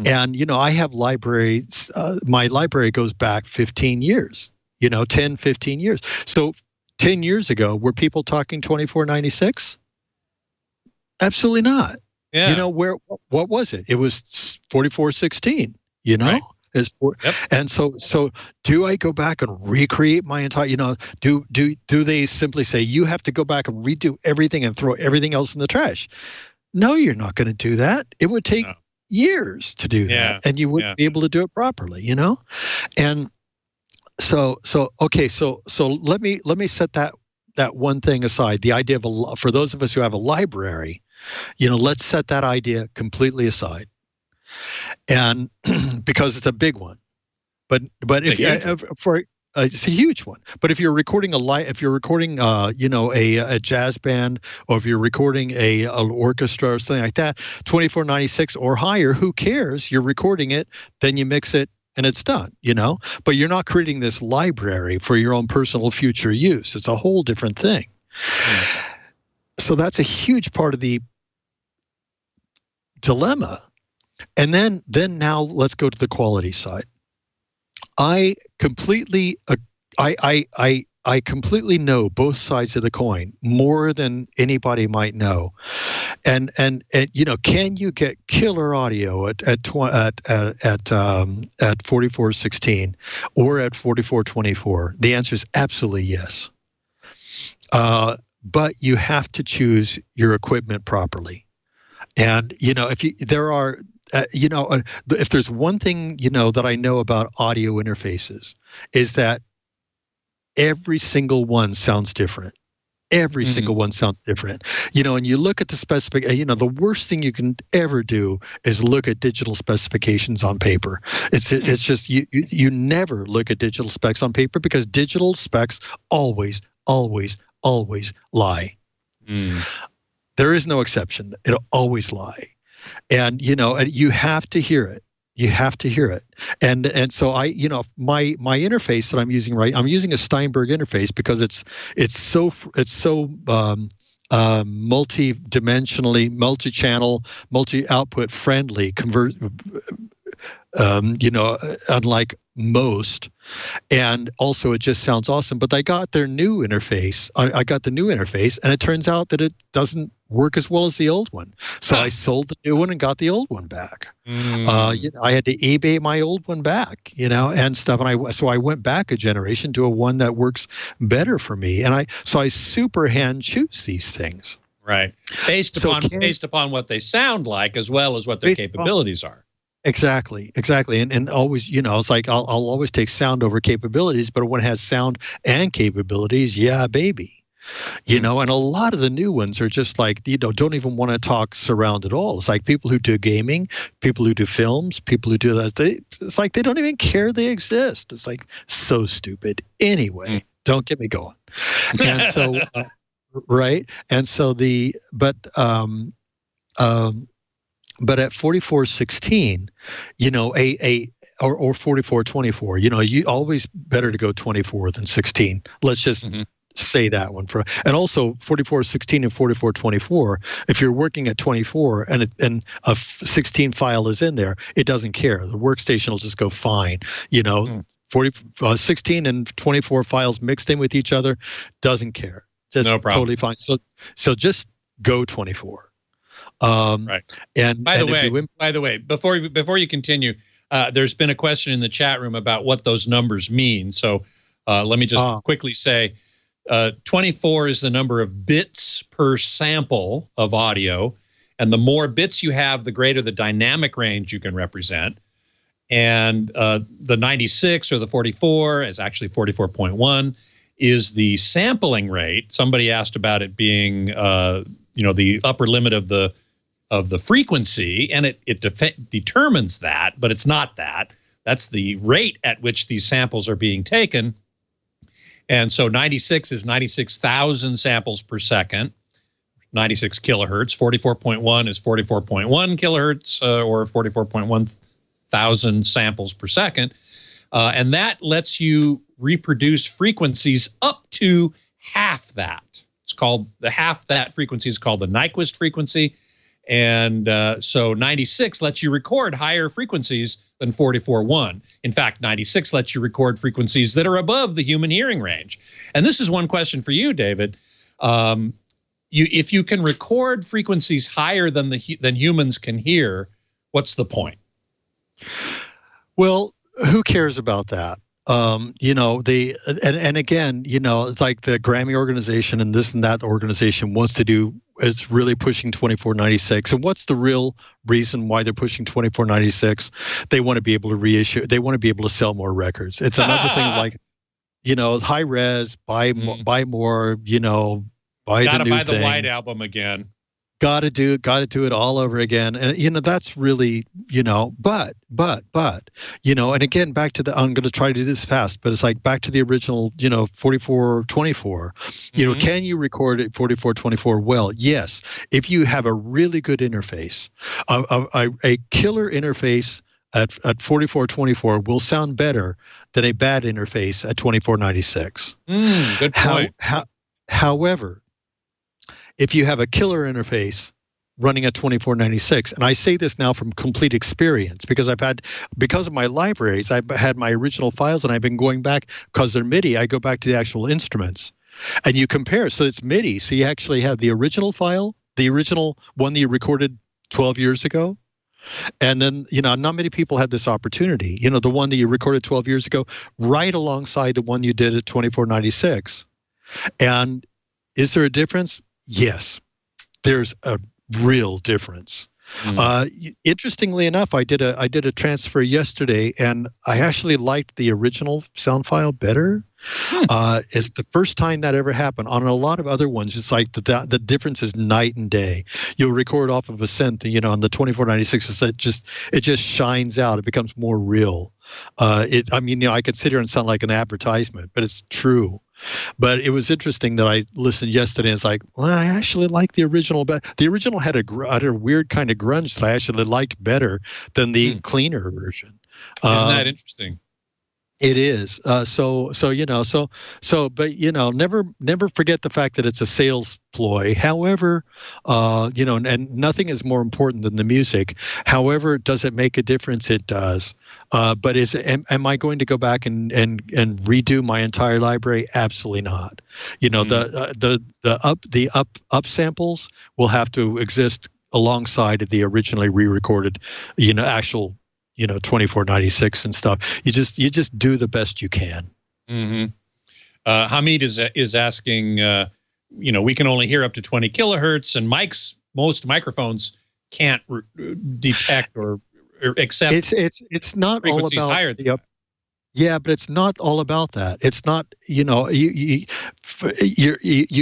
And, I have libraries, my library goes back 15 years, 10, 15 years. So 10 years ago, were people talking 24.96? Absolutely not. Yeah. What was it? It was 44.16, Right. And so do I go back and recreate my entire, do they simply say you have to go back and redo everything and throw everything else in the trash? No, you're not going to do that. It would take years to do that, and you wouldn't be able to do it properly, And so let me set that one thing aside. The idea of for those of us who have a library, let's set that idea completely aside, and because it's a big one. But if It's a huge one. But if you're recording a jazz band, or if you're recording an orchestra or something like that, 2496 or higher, who cares? You're recording it, then you mix it, and it's done, But you're not creating this library for your own personal future use. It's a whole different thing. So that's a huge part of the dilemma. And then now let's go to the quality side. I completely know both sides of the coin more than anybody might know, and can you get killer audio at 4416 or at 4424? The answer is absolutely yes. But you have to choose your equipment properly, and if there's one thing that I know about audio interfaces, is that every single one sounds different. Every single one sounds different. And you look at the specification. The worst thing you can ever do is look at digital specifications on paper. It's just you never look at digital specs on paper, because digital specs always lie. There is no exception. It'll always lie. And you have to hear it. You have to hear it. And so my interface that I'm using, I'm using a Steinberg interface because it's so multi-dimensionally, multi-channel, multi-output friendly, unlike most. And also it just sounds awesome. But I got their new interface. I got the new interface, and it turns out that it doesn't work as well as the old one. So I sold the new one and got the old one back. I had to eBay my old one back, and stuff. And so I went back a generation to a one that works better for me. And I super hand choose these things. Right. Based upon what they sound like, as well as what their capabilities are. Exactly. And always, it's like I'll always take sound over capabilities, but when it has sound and capabilities, yeah, baby. And a lot of the new ones are just like, don't even want to talk surround at all. It's like people who do gaming, people who do films, people who do that. It's like they don't even care they exist. It's like so stupid. Anyway, don't get me going. And so, right. And so but at 4416, or 4424, you always better to go 24 than 16. Let's just say that one and also 4416 and 4424. If you're working at 24 and a 16 file is in there, it doesn't care. The workstation will just go fine. 16 and 24 files mixed in with each other, doesn't care. Just no problem. Totally fine. So just go 24. Right. And by the way, before you continue, there's been a question in the chat room about what those numbers mean. So let me just quickly say, 24 is the number of bits per sample of audio, and the more bits you have, the greater the dynamic range you can represent. And the 96 or the 44 is actually 44.1 is the sampling rate. Somebody asked about it being the upper limit of the frequency, and it determines that, but it's not that. That's the rate at which these samples are being taken. And so 96 is 96,000 samples per second, 96 kilohertz. 44.1 is 44.1 kilohertz, or 44.1 thousand samples per second. And that lets you reproduce frequencies up to half that. It's called half that frequency is called the Nyquist frequency. And so 96 lets you record higher frequencies than 44.1. In fact, 96 lets you record frequencies that are above the human hearing range. And this is one question for you, David. If you can record frequencies higher than humans can hear, what's the point? Well, who cares about that? And again, it's like the Grammy organization and this and that organization wants to do is really pushing 2496. And what's the real reason why they're pushing 2496? They want to be able to reissue. They want to be able to sell more records. It's another thing like, high res, buy more, buy the new thing. Gotta buy the White Album again. got to do it all over again. And that's really, but and again, back to I'm going to try to do this fast, but it's like back to the original 4424. Can you record at 4424? Well, yes, if you have a really good interface, a killer interface at 4424 will sound better than a bad interface at 2496. Good point. However, if you have a killer interface running at 2496, and I say this now from complete experience because because of my libraries, I've had my original files and I've been going back because they're MIDI. I go back to the actual instruments and you compare. So it's MIDI. So you actually have the original file, the original one that you recorded 12 years ago. And then, not many people had this opportunity, the one that you recorded 12 years ago, right alongside the one you did at 2496. And is there a difference? Yes, there's a real difference. Interestingly enough, I did a transfer yesterday, and I actually liked the original sound file better. It's the first time that ever happened. On a lot of other ones, it's like the difference is night and day. You'll record off of a synth, on the 2496, it just shines out. It becomes more real. I could sit here and sound like an advertisement, but it's true. But it was interesting that I listened yesterday and it's like, well, I actually like the original, but the original had a weird kind of grunge that I actually liked better than the cleaner version. Isn't that interesting? It is. But never forget the fact that it's a sales ploy. However, and nothing is more important than the music. However, does it make a difference? It does. But am I going to go back and redo my entire library? Absolutely not. The up samples will have to exist alongside of the originally re-recorded, actual 2496 and stuff. You just do the best you can. Hamid is asking, we can only hear up to 20 kilohertz, and most microphones can't detect or accept. It's not all about higher than that. Yeah, but it's not all about that. It's not, you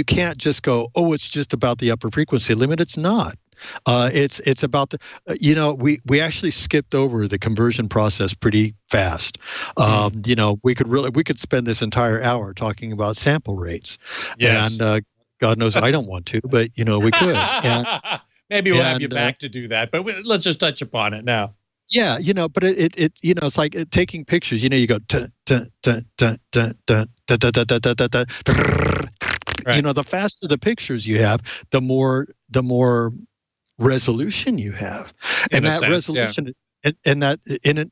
can't just go, oh, it's just about the upper frequency limit. It's not. It's about we actually skipped over the conversion process pretty fast. We could spend this entire hour talking about sample rates. Yes. And God knows I don't want to, but we could. Maybe we'll have you back to do that, but let's just touch upon it now. Yeah, but it's like taking pictures. You go the faster the pictures you have, the more resolution you have, and that resolution. And that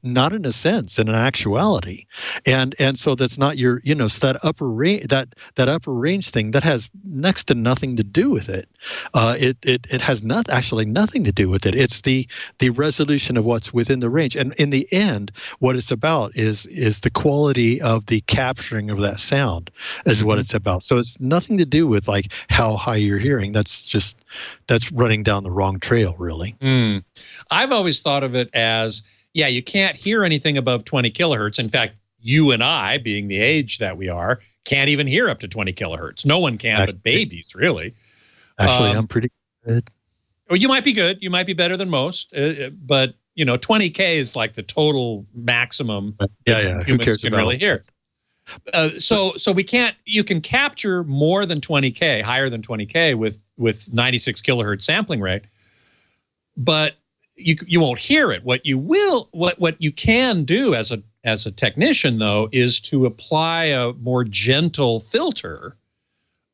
not in a sense, in an actuality, and so that's not your so that upper range upper range thing that has next to nothing to do with it. It has nothing to do with it. It's the resolution of what's within the range, and in the end, what it's about is the quality of the capturing of that sound is what it's about. So it's nothing to do with like how high you're hearing. That's running down the wrong trail, really. I've always thought of it as, you can't hear anything above 20 kilohertz. In fact, you and I, being the age that we are, can't even hear up to 20 kilohertz. No one can but babies, really. Actually, I'm pretty good. Well, you might be good. You might be better than most. But, 20K is like the total maximum humans can really hear. So you can capture more than 20K, higher than 20K with 96 kilohertz sampling rate, but you won't hear it. What you can do as a technician, though, is to apply a more gentle filter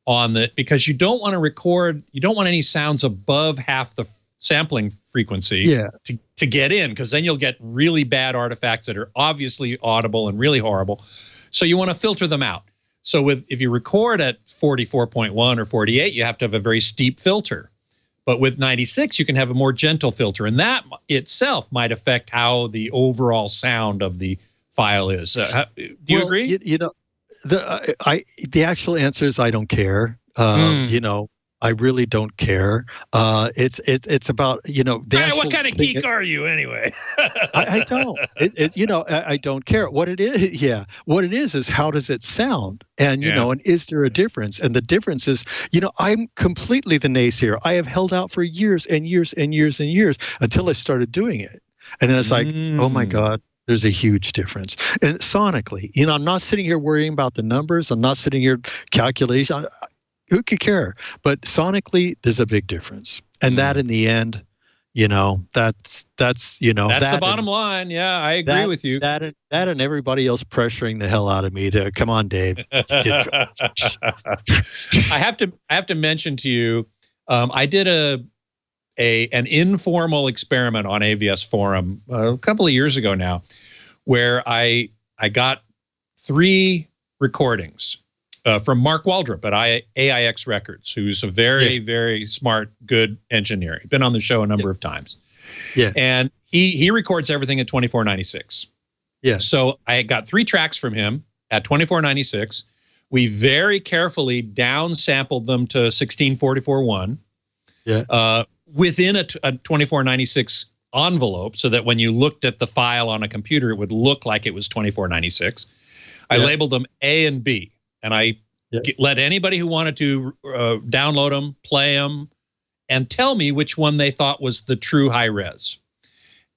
on it, because you don't want any sounds above half the sampling frequency to get in, because then you'll get really bad artifacts that are obviously audible and really horrible. So you want to filter them out. So if you record at 44.1 or 48, you have to have a very steep filter. But with 96, you can have a more gentle filter, and that itself might affect how the overall sound of the file is. Do you agree? The actual answer is I don't care. I really don't care. It's about, the actual what kind of thing. geek are you anyway? I don't. I don't care what it is. Yeah, what it is how does it sound? And and is there a difference? And the difference is, I'm completely the naysayer. I have held out for years and years and years and years until I started doing it, and then it's like, oh my God. There's a huge difference. And sonically, I'm not sitting here worrying about the numbers. I'm not sitting here calculating. Who could care? But sonically, there's a big difference. And that in the end, that's the bottom line. Yeah, I agree with you. That and everybody else pressuring the hell out of me to come on, Dave. I have to mention to you, I did an informal experiment on AVS Forum a couple of years ago now, where I got 3 recordings from Mark Waldrop at AIX Records, who's a very, very smart, good engineer. He's been on the show a number of times. Yeah. And he records everything at 2496. Yeah. So I got 3 tracks from him at 2496. We very carefully downsampled them to 1644.1. Yeah. Within a 2496 envelope, so that when you looked at the file on a computer, it would look like it was 2496. I labeled them A and B. And I let anybody who wanted to download them, play them, and tell me which one they thought was the true high res.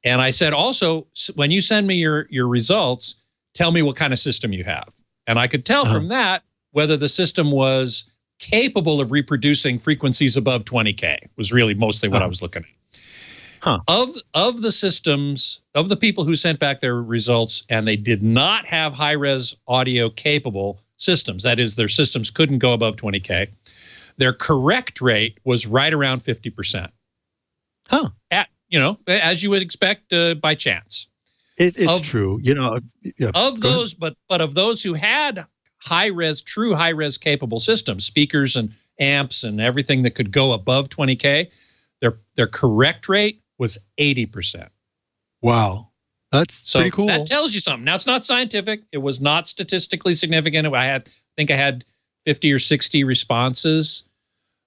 And I said, also, when you send me your results, tell me what kind of system you have. And I could tell from that whether the system was capable of reproducing frequencies above 20K, was really mostly what I was looking at. Of the systems, of the people who sent back their results, and they did not have high-res audio capable systems, that is, their systems couldn't go above 20K, their correct rate was right around 50%. As you would expect by chance. It's true. Of those, but of those who had true high-res capable systems, speakers and amps and everything that could go above 20K, their correct rate was 80%. Wow. That's pretty cool. That tells you something. Now, it's not scientific. It was not statistically significant. I think I had 50 or 60 responses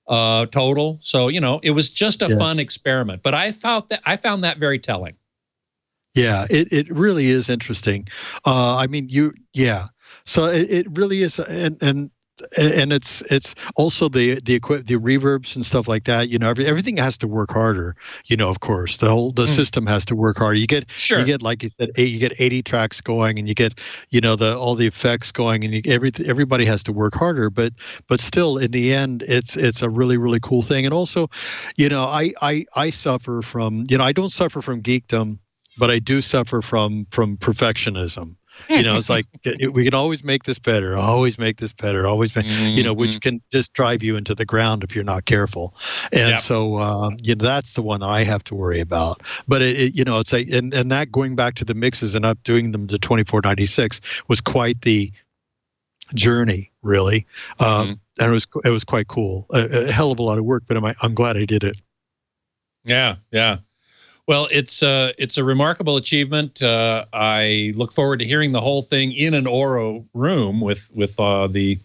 total. So, it was just a fun experiment. But I found that very telling. Yeah, it really is interesting. So it really is, and it's also the reverbs and stuff like that. Everything has to work harder. Of course, the system has to work harder. You get like you said, you get 80 tracks going, and you get all the effects going, and everybody has to work harder. But still, in the end, it's a really, really cool thing. And also, I suffer from I don't suffer from geekdom, but I do suffer from perfectionism. It's like we can always make this better, always make this better, always make, which can just drive you into the ground if you're not careful. And so, that's the one that I have to worry about. But it's like, and that going back to the mixes and up doing them to 2496 was quite the journey, really. And it was quite cool. A hell of a lot of work, but I'm glad I did it. Yeah. Well, it's a remarkable achievement. I look forward to hearing the whole thing in an Auro room with the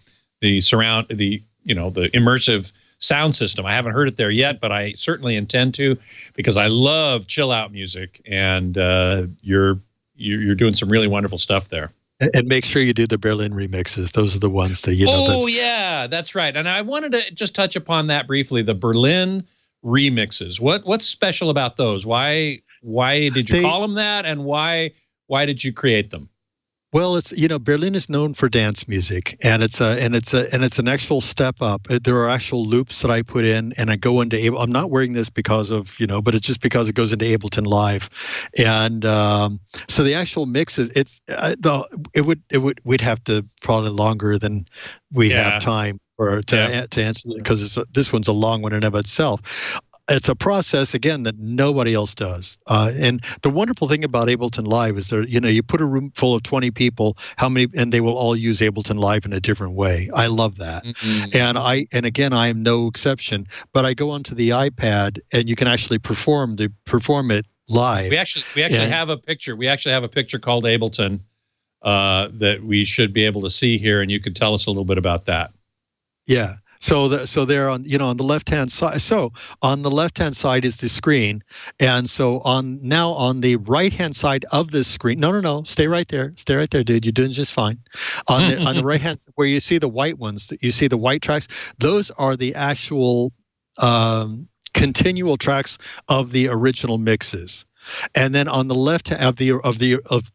immersive sound system. I haven't heard it there yet, but I certainly intend to, because I love chill out music, and you're doing some really wonderful stuff there. And make sure you do the Berlin remixes. Those are the ones that yeah, that's right. And I wanted to just touch upon that briefly. The Berlin remixes. What's special about those? Why did you call them that, and why did you create them? Well, it's Berlin is known for dance music, and it's an actual step up. There are actual loops that I put in, and I go into I'm not wearing this because of but it's just because it goes into Ableton Live, and so the actual mix is we'd have to probably longer than we have time to answer, because this one's a long one in and of itself. It's a process, again, that nobody else does. And the wonderful thing about Ableton Live is there, you put a room full of 20 people, and they will all use Ableton Live in a different way. I love that. Mm-hmm. And again, I am no exception, but I go onto the iPad and you can actually perform it live. We actually have a picture. We actually have a picture called Ableton that we should be able to see here, and you could tell us a little bit about that. Yeah. So they're on, on the left hand side. So on the left hand side is the screen, and so on the right hand side of this screen. No, stay right there, dude. You're doing just fine. On the right hand, where you see the white ones, you see the white tracks. Those are the actual continual tracks of the original mixes. And then on the left of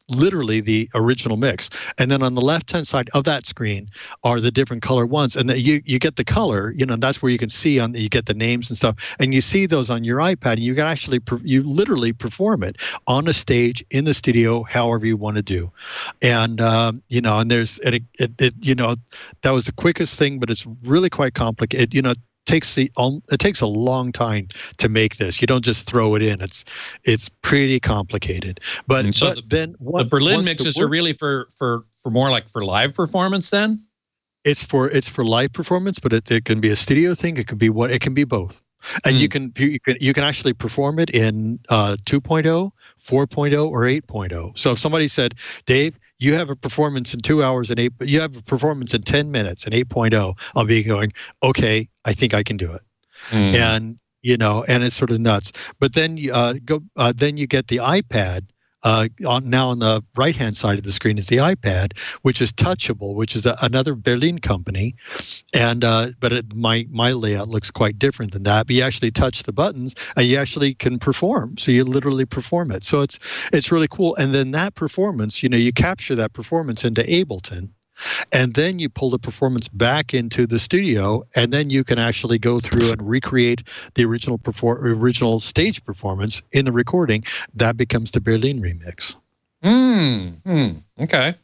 literally the original mix, and then on the left hand side of that screen are the different color ones, and you get the color, that's where you can see you get the names and stuff, and you see those on your iPad, and you can actually you literally perform it on a stage in the studio, however you want to do, and and there's that was the quickest thing, but it's really quite complicated. It takes a long time to make this. You don't just throw it in. It's pretty complicated. But then the Berlin mixes are really for more like for live performance. Then it's for live performance, but it can be a studio thing. It could be it can be both. And you can actually perform it in 2.0, 4.0, or 8.0. So if somebody said, Dave, you have a performance in 2 hours and you have a performance in 10 minutes in 8.0, I'll be going, okay, I think I can do it. And and it's sort of nuts. But then then you get the iPad. On the right-hand side of the screen is the iPad, which is touchable, which is another Berlin company, and my layout looks quite different than that. But you actually touch the buttons, and you actually can perform. So you literally perform it. So it's really cool. And then that performance, you capture that performance into Ableton. And then you pull the performance back into the studio, and then you can actually go through and recreate the original stage performance in the recording. That becomes the Berlin remix. Okay.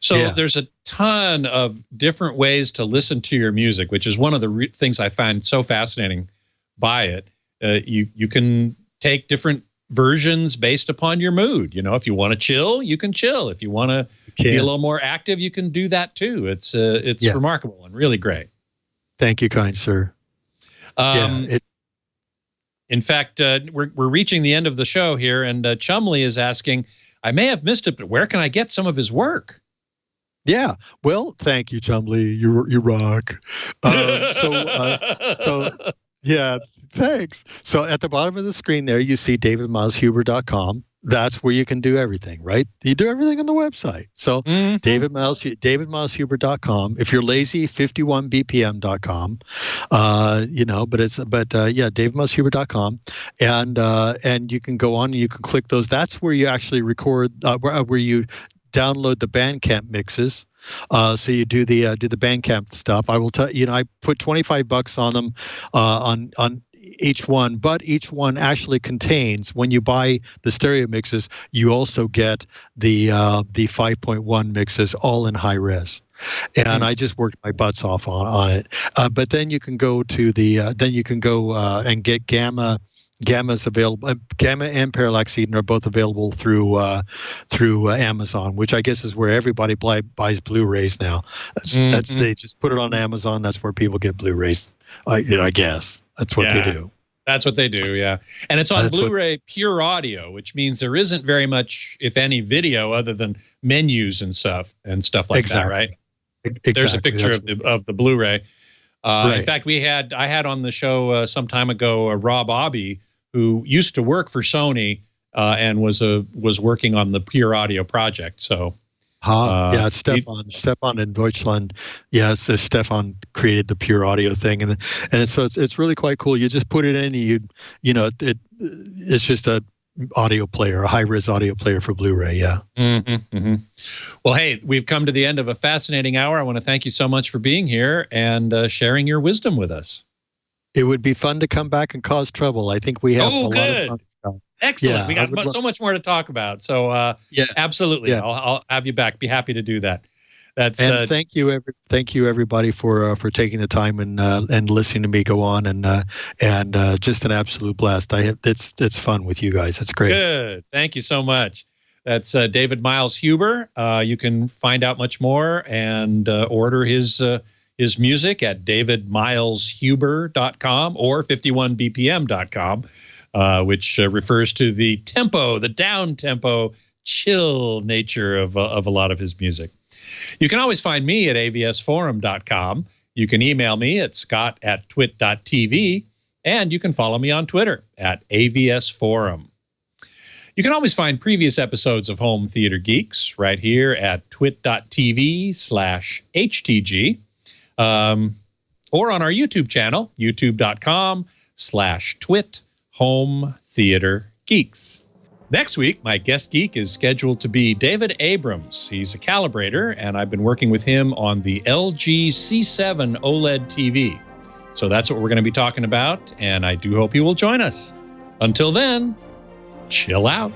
So there's a ton of different ways to listen to your music, which is one of the things I find so fascinating by it. You can take different versions based upon your mood. If you want to chill, you can chill. If you want to be a little more active, you can do that too. It's remarkable and really great. Thank you, kind sir. In fact, we're reaching the end of the show here, and Chumley is asking, I may have missed it, but where can I get some of his work? Yeah, well, thank you, Chumley. You rock. Yeah, thanks. So at the bottom of the screen there, you see davidmileshuber.com. That's where you can do everything, right? You do everything on the website. So davidmileshuber.com. If you're lazy, 51bpm.com. davidmileshuber.com. And you can go on and you can click those. That's where you actually record, where you download the Bandcamp mixes. So you do the Bandcamp stuff. I will tell I put $25 on them on each one, but each one actually contains, when you buy the stereo mixes, you also get the 5.1 mixes all in high res. And I just worked my butts off on it. But then you can go to and get Gamma. Gamma's available. Gamma and Parallax Eden are both available through Amazon, which I guess is where everybody buys Blu-rays now. They just put it on Amazon. That's where people get Blu-rays. I guess that's what they do. That's what they do. Yeah, and it's on Blu-ray pure audio, which means there isn't very much, if any, video other than menus and stuff like that. Right. Exactly. There's a picture of the Blu-ray. Right. In fact, I had on the show some time ago Rob Abbey, who used to work for Sony and was working on the Pure Audio project. So, Stefan in Deutschland. Yeah, so Stefan created the Pure Audio thing, and so it's really quite cool. You just put it in, it's just a audio player, a high-res audio player for Blu-ray. Yeah. Well, hey, we've come to the end of a fascinating hour. I want to thank you so much for being here and sharing your wisdom with us. It would be fun to come back and cause trouble. I think we have a lot of fun. Excellent. Yeah, we got so much more to talk about. So absolutely. Yeah. I'll have you back. Be happy to do that. Thank you everybody for taking the time and listening to me go on and just an absolute blast. It's fun with you guys. It's great. Good. Thank you so much. That's David Miles Huber. You can find out much more and order his music at davidmileshuber.com or 51bpm.com, which refers to the tempo, the down tempo, chill nature of a lot of his music. You can always find me at avsforum.com. You can email me at scott@twit.tv, and you can follow me on Twitter at AVSForum. You can always find previous episodes of Home Theater Geeks right here at twit.tv/HTG, or on our YouTube channel, youtube.com/twit Home Theater Geeks. Next week, my guest geek is scheduled to be David Abrams. He's a calibrator, and I've been working with him on the LG C7 OLED TV. So that's what we're going to be talking about, and I do hope you will join us. Until then, chill out.